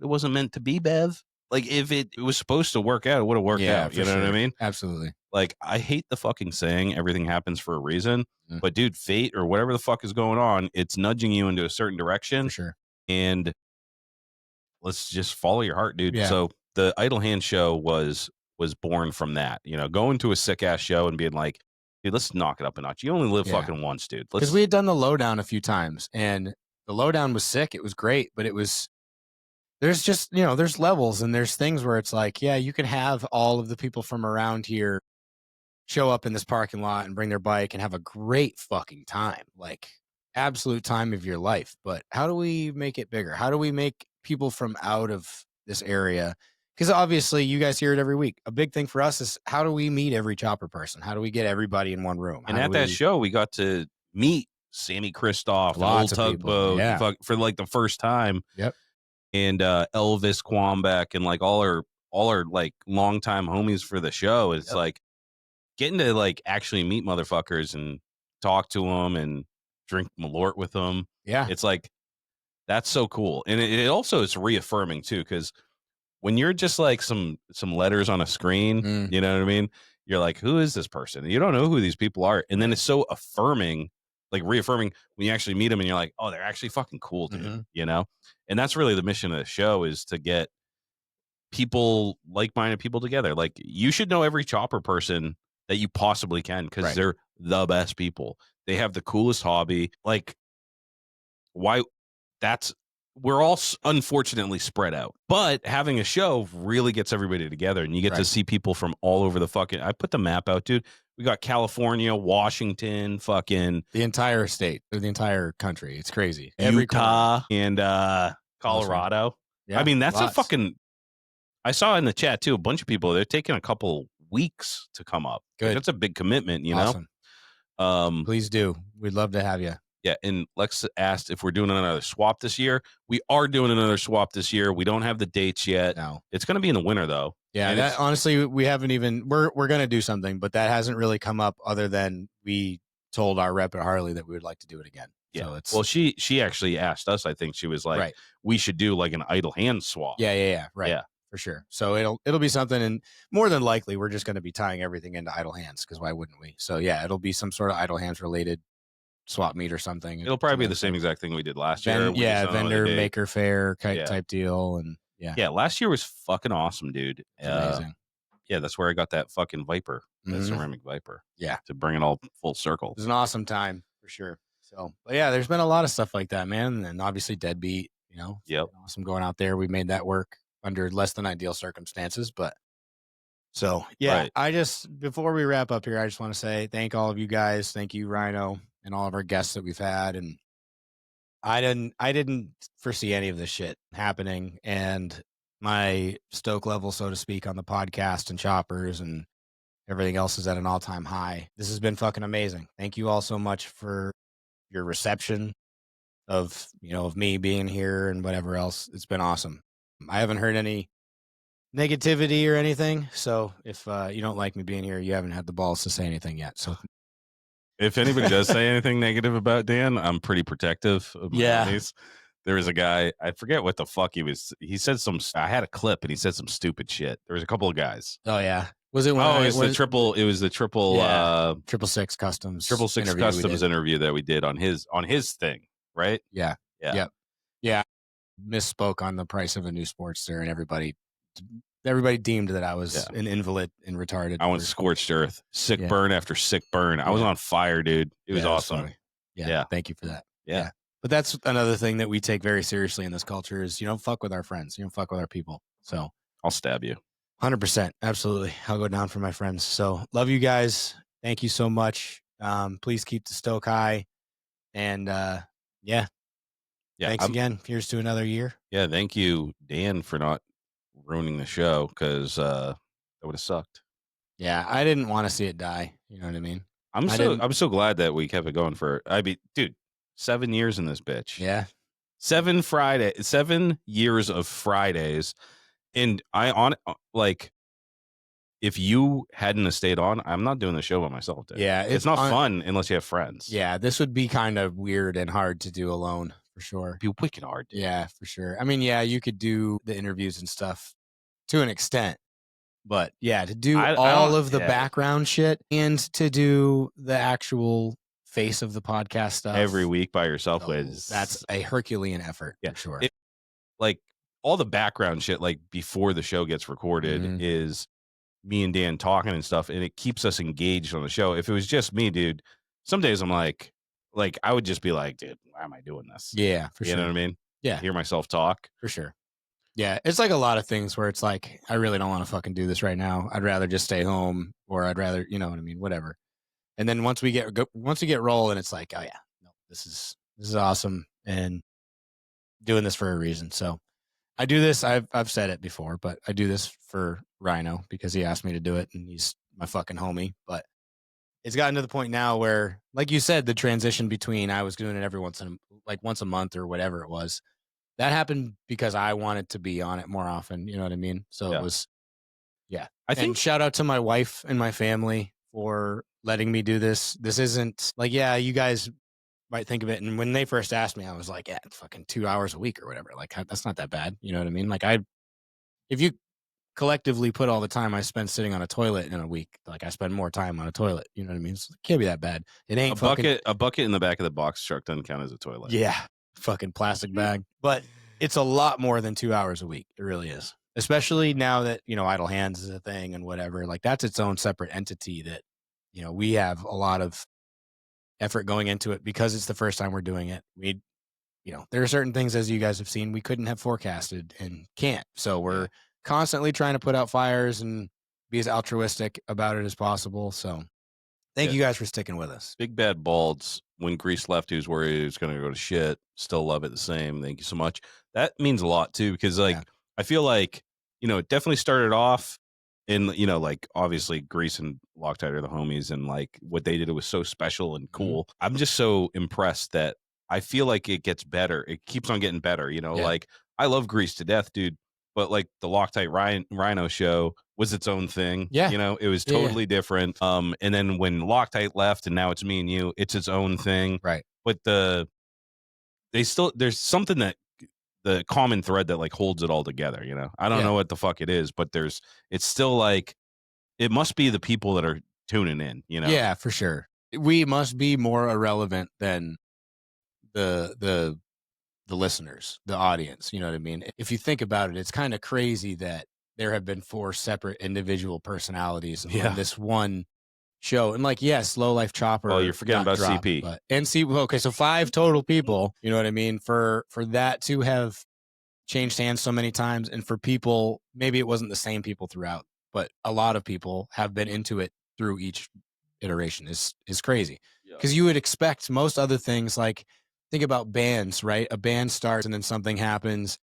It wasn't meant to be, Bev. Like, if it was supposed to work out, it would have worked out. You know what I mean? Absolutely. Like, I hate the fucking saying everything happens for a reason. But, dude, fate or whatever the fuck is going on, it's nudging you into a certain direction. For sure. And let's just follow your heart, dude. Yeah. So the Idle Hand show was born from that. You know, going to a sick ass show and being like, dude, let's knock it up a notch. You only live fucking once, dude. Because we had done the Lowdown a few times, and the Lowdown was sick. It was great, but it was, there's just, you know, there's levels and there's things where it's like, yeah, you can have all of the people from around here show up in this parking lot and bring their bike and have a great fucking time, like absolute time of your life. But how do we make it bigger? How do we make people from out of this area? Because obviously you guys hear it every week. A big thing for us is, how do we meet every chopper person? How do we get everybody in one room? And at that show, we got to meet Sammy Kristoff, Lots Old of people, Tugboat, yeah. for like the first time. Yep. And Elvis Quambeck and like all our like longtime homies for the show. It's like getting to like actually meet motherfuckers and talk to them and drink Malort with them. Yeah. It's like, that's so cool. And it also is reaffirming too, because when you're just like some letters on a screen, you know what I mean? You're like, who is this person? You don't know who these people are. And then it's so affirming, like reaffirming when you actually meet them and you're like, oh, they're actually fucking cool, dude. You know? And that's really the mission of the show, is to get people, like-minded people together. Like, you should know every chopper person that you possibly can, because they're the best people. They have the coolest hobby. Like, why? We're all unfortunately spread out, but having a show really gets everybody together, and you get to see people from all over the fucking. I put the map out, dude. We got California, Washington, fucking the entire state, or the entire country. It's crazy. Every Utah and Colorado. Yeah, I mean, that's lots. a fucking. I saw in the chat too, a bunch of people. They're taking a couple weeks to come up. Good. Like, that's a big commitment, you Awesome. know. Please do. We'd love to have you. Yeah, and Lex asked if we're doing another swap this year. We are doing another swap this year. We don't have the dates yet. No. It's going to be in the winter, though. Yeah, and that, honestly, we haven't even, we're going to do something, but that hasn't really come up, other than we told our rep at Harley that we would like to do it again. Yeah. So it's, well, she actually asked us. I think she was like, we should do like an idle hand swap. Yeah. Right. Yeah. For sure. So it'll be something, and more than likely we're just going to be tying everything into idle hands, because why wouldn't we? So yeah, it'll be some sort of idle hands related swap meet or something. It'll probably be the same exact thing we did last year. Yeah, vendor maker fair type deal, and yeah. Last year was fucking awesome, dude. Amazing. Yeah, that's where I got that fucking Viper, that ceramic Viper. Yeah, to bring it all full circle. It was an awesome time for sure. So, but yeah, there's been a lot of stuff like that, man, and obviously Deadbeat. You know, awesome going out there. We made that work under less than ideal circumstances, but. So yeah, I just, before we wrap up here, I just want to say thank all of you guys. Thank you, Rhino, and all of our guests that we've had. And I didn't foresee any of this shit happening, and my stoke level, so to speak, on the podcast and choppers and everything else is at an all-time high. This has been fucking amazing. Thank you all so much for your reception of, of me being here and whatever else. It's been awesome. I haven't heard any negativity or anything. So if you don't like me being here, you haven't had the balls to say anything yet. So if anybody does say anything negative about Dan, I'm pretty protective of my homies. There was a guy, I forget what the fuck he said I had a clip and he said some stupid shit. There was a couple of guys. Oh yeah. Was it when Oh, I it's the was triple. It was the triple. yeah, 666 Customs Triple Six interview we Customs did. interview that we did on his thing, right? Yeah. Yeah, Yep. Yeah. Misspoke on the price of a new Sportster, and everybody deemed that I was yeah. an invalid and retarded I went for scorched earth, sick yeah. burn after sick burn. I was Yeah. on fire, dude. It was Yeah, it was awesome. funny. Yeah. Yeah, Thank you for that. yeah. Yeah. But that's another thing that we take very seriously in this culture is you don't fuck with our friends. You don't fuck with our people. So I'll stab you. 100%. Absolutely. I'll go down for my friends. So love you guys. Thank you so much. Please keep the stoke high. And yeah, Yeah, thanks again. Here's to another year. yeah. Thank you, Dan, for not ruining the show because that would have sucked. Yeah, I didn't want to see it die. You know what I mean? I didn't. I'm so glad that we kept it going for. I mean, dude, 7 years in this bitch. Yeah. 7 years of Fridays, and I on like if you hadn't have stayed on, I'm not doing the show by myself, dude. Yeah. It's not fun unless you have friends. Yeah. This would be kind of weird and hard to do alone for sure. It'd be wicked hard, dude. Yeah, for sure. I mean, yeah, you could do the interviews and stuff to an extent, but yeah, to do I all don't. of the Yeah. background shit and to do the actual face of the podcast stuff Every week by yourself oh, was that's a Herculean effort yeah. for sure. Like all the background shit, like before the show gets recorded, Mhm. is me and Dan talking and stuff, and it keeps us engaged on the show. If it was just me, dude, some days I'm like I would just be like, dude, why am I doing this? Yeah, for You sure. know what I mean? Yeah, Hear myself talk. for sure. Yeah, it's like a lot of things where it's like, I really don't want to fucking do this right now. I'd rather just stay home, or I'd rather, you know what I mean, whatever. And then once we get rolling, it's like, oh yeah, no, this is awesome, and doing this for a reason. So I do this. I've said it before, but I do this for Rhino because he asked me to do it, and he's my fucking homie. But it's gotten to the point now where, like you said, the transition between I was doing it every once a month or whatever it was, that happened because I wanted to be on it more often. You know what I mean? So Yeah. it was, yeah. I And think shout out to my wife and my family for letting me do this. This isn't like, yeah, you guys might think of it. And when they first asked me, I was like, yeah, it's fucking 2 hours a week or whatever. Like, that's not that bad. You know what I mean? Like, if you collectively put all the time I spend sitting on a toilet in a week, like I spend more time on a toilet. You know what I mean? So it can't be that bad. It ain't a bucket in the back of the box truck doesn't count as a toilet. yeah, fucking plastic bag. But it's a lot more than 2 hours a week. It really is. Especially now that, idle hands is a thing and whatever. Like that's its own separate entity that, we have a lot of effort going into it because it's the first time we're doing it. There are certain things, as you guys have seen, we couldn't have forecasted and can't. So we're constantly trying to put out fires and be as altruistic about it as possible. So thank you guys for sticking with us. Big Bad Balds, when Grease left, he was worried he was going to go to shit. Still love it the same. Thank you so much. That means a lot too, because I feel like, it definitely started off in, like obviously Grease and Loctite are the homies, and like what they did, it was so special and cool. I'm just so impressed that I feel like it gets better. It keeps on getting better, like I love Grease to death, dude. But like the Loctite Rhino show was its own thing. Yeah. It was totally different. And then when Loctite left and now it's me and you, it's its own thing. Right. But there's something that the common thread that like holds it all together, I don't know what the fuck it is, but it's still like, it must be the people that are tuning in, Yeah, for sure. We must be more irrelevant than the listeners, the audience. You know what I mean? If you think about it, it's kind of crazy that there have been 4 separate individual personalities on this one show. And like, yes, Lowlife Chopper. Oh, you're forgetting about dropped, CP. But, and okay, so 5 total people, you know what I mean? For that to have changed hands so many times, and for people, maybe it wasn't the same people throughout, but a lot of people have been into it through each iteration is crazy. Because you would expect most other things, like think about bands, right? A band starts and then something happens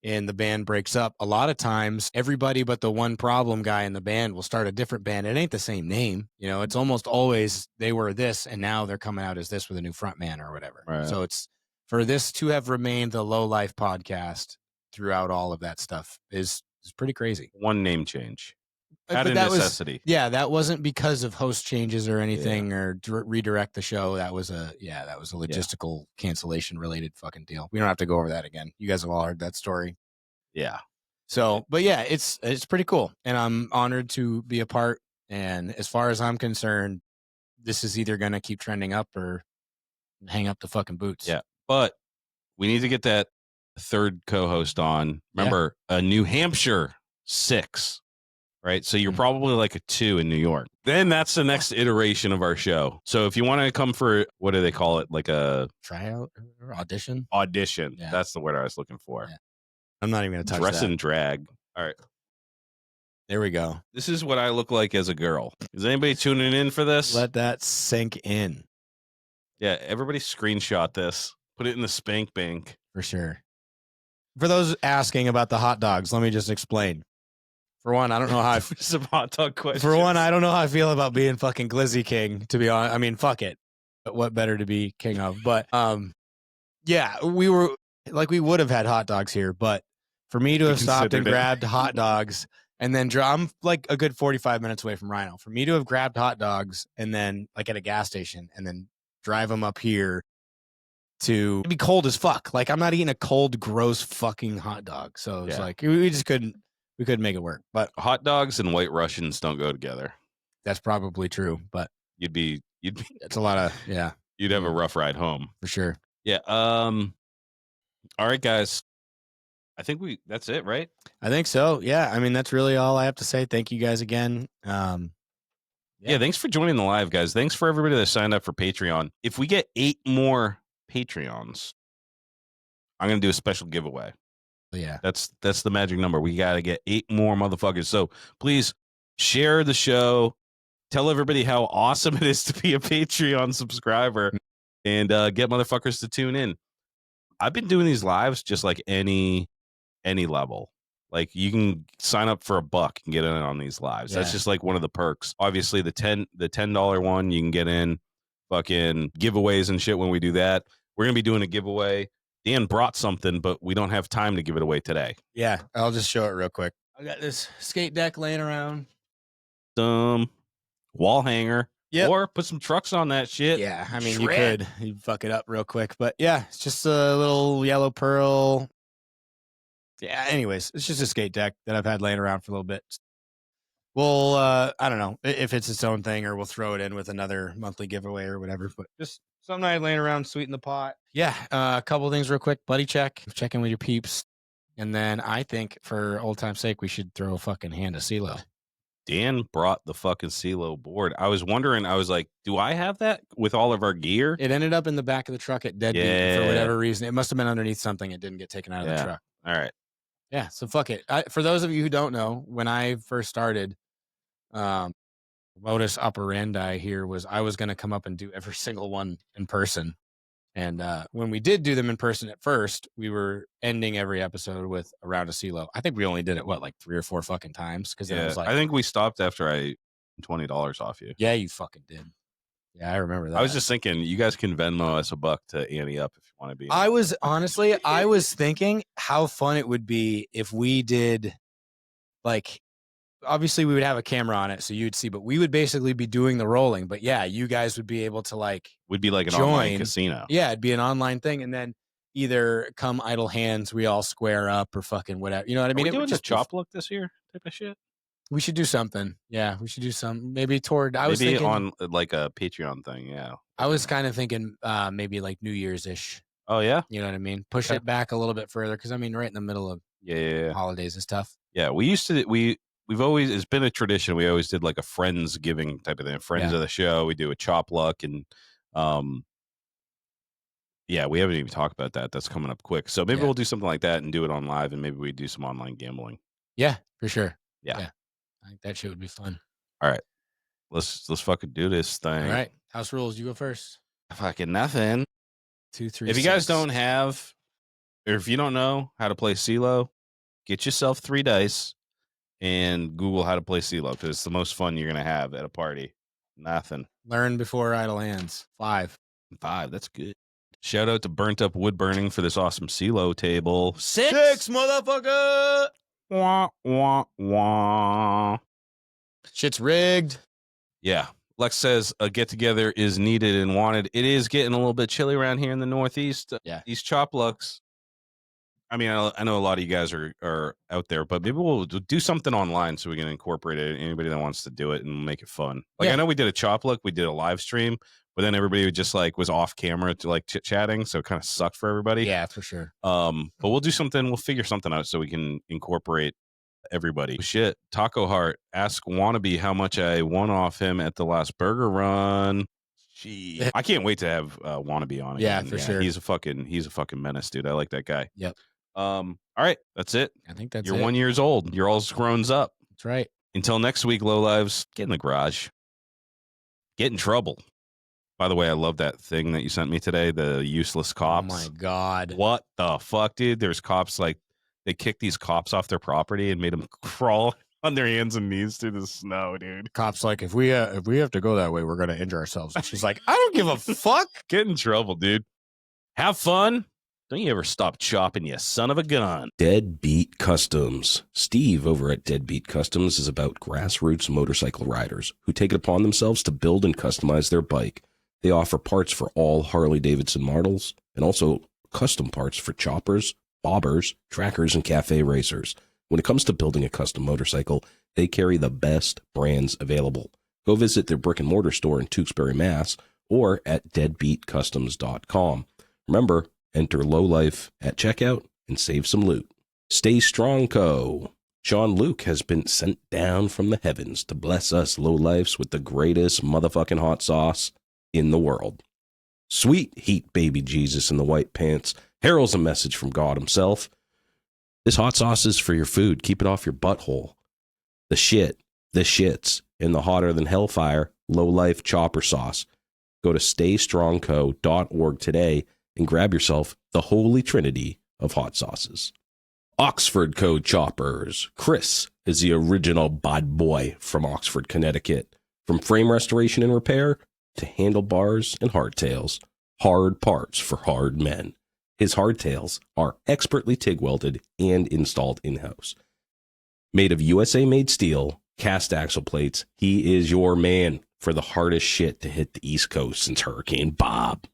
and the band breaks up. A lot of times, everybody but the one problem guy in the band will start a different band. It ain't the same name. It's almost always they were this and now they're coming out as this with a new front man or whatever. Right. So it's for this to have remained the Lowlife podcast throughout all of that stuff is pretty crazy. One name change. But Out of that necessity. that wasn't because of host changes or anything or redirect the show. That was a logistical cancellation related fucking deal. We don't have to go over that again. You guys have all heard that story. Yeah. So, but yeah, it's pretty cool, and I'm honored to be a part. And as far as I'm concerned, this is either gonna keep trending up or hang up the fucking boots. Yeah. But we need to get that third co-host on. Yeah. Remember, a New Hampshire 6, right? So you're Mm. probably like a 2 in New York. Then that's the next iteration of our show. So if you want to come for, what do they call it? Like a Tryout or audition. audition. Yeah. That's the word I was looking for. Yeah. I'm not even gonna touch Dress that. and drag. All right. There we go. This is what I look like as a girl. Is anybody tuning in for this? Let that sink in Yeah, everybody screenshot this. Put it in the spank bank. for sure. For those asking about the hot dogs, let me just explain. For one, I don't know how I Some hot dog questions. For one, I don't know how I feel about being fucking Glizzy King, to be honest. I mean, fuck it. But what better to be king of? But yeah, we would have had hot dogs here, but for me to have stopped and considered it. grabbed hot dogs and then I'm like a good 45 minutes away from Rhino. For me to have grabbed hot dogs and then like at a gas station and then drive them up here to be cold as fuck. Like I'm not eating a cold, gross fucking hot dog. So it's like we just couldn't make it work. But hot dogs and White Russians don't go together. that's probably true. But You'd be it's a lot of you'd have a rough ride home. for sure. Yeah. All right, guys. I think that's it, right? I think so. Yeah. I mean, that's really all I have to say. Thank you guys again. Yeah, thanks for joining the live, guys. Thanks for everybody that signed up for Patreon. If we get 8 more Patreons, I'm gonna do a special giveaway. Yeah. That's the magic number. We gotta get 8 more motherfuckers. So please share the show. Tell everybody how awesome it is to be a Patreon subscriber and get motherfuckers to tune in. I've been doing these lives just like any level. Like you can sign up for $1 and get in on these lives. That's just like one of the perks. Obviously the $10 one, you can get in fucking giveaways and shit when we do that. We're going to be doing a giveaway. Dan brought something, but we don't have time to give it away today. Yeah. I'll just show it real quick. I got this skate deck laying around. Some wall hanger. Yep. Or put some trucks on that shit. Yeah. I mean, you'd fuck it up real quick, but yeah, it's just a little yellow pearl. Yeah. Anyways, it's just a skate deck that I've had laying around for a little bit. We'll, I don't know if it's its own thing or we'll throw it in with another monthly giveaway or whatever, but just some night laying around, sweet in the pot. Yeah. A couple things real quick. Buddy check in with your peeps. And then I think for old time's sake, we should throw a fucking hand of CeeLo. Dan brought the fucking CeeLo board. I was wondering, I was like, do I have that with all of our gear? It ended up in the back of the truck at Deadbeat for whatever reason. It must have been underneath something. It didn't get taken out of the truck. All right. Yeah. So fuck it. For those of you who don't know, when I first started, modus operandi here was I was going to come up and do every single one in person. And when we did do them in person at first, we were ending every episode with a round of CeeLo. I think we only did it, like 3 or 4 fucking times? Because it was like, I think we stopped after I $20 off you. Yeah, you fucking did. Yeah, I remember that. I was just thinking, you guys can Venmo us $1 to ante up if you want to be. I was thinking how fun it would be if we did, like, obviously we would have a camera on it so you'd see, but we would basically be doing the rolling. But yeah, you guys would be able to like, would be like an online casino. Yeah, it'd be an online thing, and then either come idle hands, we all square up or fucking whatever. You know what I mean? Are we doing just chop look this year type of shit? We should do something. Yeah, we should do some. Maybe toward. I was thinking on like a Patreon thing. Yeah, I was kind of thinking maybe like New Year's ish. Oh yeah, you know what I mean? Push it back a little bit further because I mean, right in the middle of holidays is tough. Yeah, we used to we've always, it's been a tradition. We always did like a friends giving type of thing. Friends of the show. We do a chop luck and yeah, we haven't even talked about that. That's coming up quick. So maybe we'll do something like that and do it on live, and maybe we do some online gambling. Yeah, for sure. Yeah. I think that shit would be fun. All right. Let's fucking do this thing. All right. House rules. You go first. Fucking nothing. 2, 3. If you guys don't have, or if you don't know how to play CeeLo, get yourself 3 dice and Google how to play CeeLo, because it's the most fun you're gonna have at a party. Nothing. Learn before idle hands. 5. That's good. Shout out to Burnt Up Wood Burning for this awesome CeeLo table. 6, motherfucker. Wah, wah, wah. Shit's rigged. Yeah. Lex says a get together is needed and wanted. It is getting a little bit chilly around here in the Northeast. Yeah. These chop lucks, I mean, I know a lot of you guys are out there, but maybe we'll do something online so we can incorporate it. Anybody that wants to do it and make it fun. Like I Yeah. know we did a chop look, we did a live stream, but then everybody just like was off camera to like chit chatting, so it kind of sucked for everybody. Yeah, for sure. But we'll do something. We'll figure something out so we can incorporate everybody. Shit, Taco Heart, ask Wannabe how much I won off him at the last burger run. Gee, I can't wait to have Wannabe on Yeah, again. for Yeah, sure. he's a fucking menace, dude. I like that guy. Yep. All right, that's it. I think that's You're it. 1 years old. You're all grown up. That's right. Until next week, low lives. Get in the garage. Get in trouble. By the way, I love that thing that you sent me today. The useless cops. Oh my God. What the fuck, dude? There's cops like they kicked these cops off their property and made them crawl on their hands and knees through the snow, dude. Cops like, if we have to go that way, we're gonna injure ourselves. And she's like, I don't give a fuck. Get in trouble, dude. Have fun. Don't you ever stop chopping, you son of a gun. Deadbeat Customs. Steve over at Deadbeat Customs is about grassroots motorcycle riders who take it upon themselves to build and customize their bike. They offer parts for all Harley-Davidson models and also custom parts for choppers, bobbers, trackers, and cafe racers. When it comes to building a custom motorcycle, they carry the best brands available. Go visit their brick and mortar store in Tewksbury, Mass, or at deadbeatcustoms.com. Remember, enter Lowlife at checkout and save some loot. Stay Strong Co. Sean Luke has been sent down from the heavens to bless us lowlifes with the greatest motherfucking hot sauce in the world. Sweet heat baby Jesus in the white pants heralds a message from God himself. This hot sauce is for your food. Keep it off your butthole. The shits, in the hotter than hellfire lowlife chopper sauce. Go to staystrongco.org today and grab yourself the holy trinity of hot sauces. Oxford Co. Choppers. Chris is the original bad boy from Oxford, Connecticut. From frame restoration and repair to handlebars and hardtails. Hard parts for hard men. His hardtails are expertly TIG welded and installed in-house. Made of USA-made steel, cast axle plates, he is your man for the hardest shit to hit the East Coast since Hurricane Bob.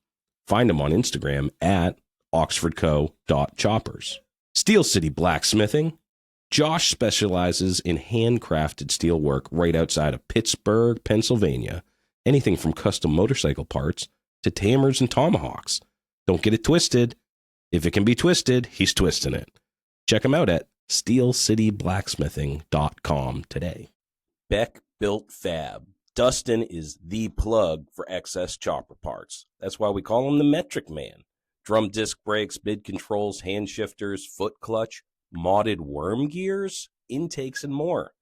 Find him on Instagram at oxfordco.choppers. Steel City Blacksmithing. Josh specializes in handcrafted steel work right outside of Pittsburgh, Pennsylvania. Anything from custom motorcycle parts to hammers and tomahawks. Don't get it twisted. If it can be twisted, he's twisting it. Check him out at steelcityblacksmithing.com today. Beck Built Fab. Dustin is the plug for excess chopper parts. That's why we call him the Metric Man. Drum disc brakes, mid controls, hand shifters, foot clutch, modded worm gears, intakes, and more.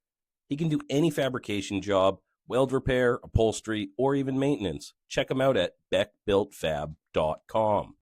He can do any fabrication job, weld repair, upholstery, or even maintenance. Check him out at beckbuiltfab.com.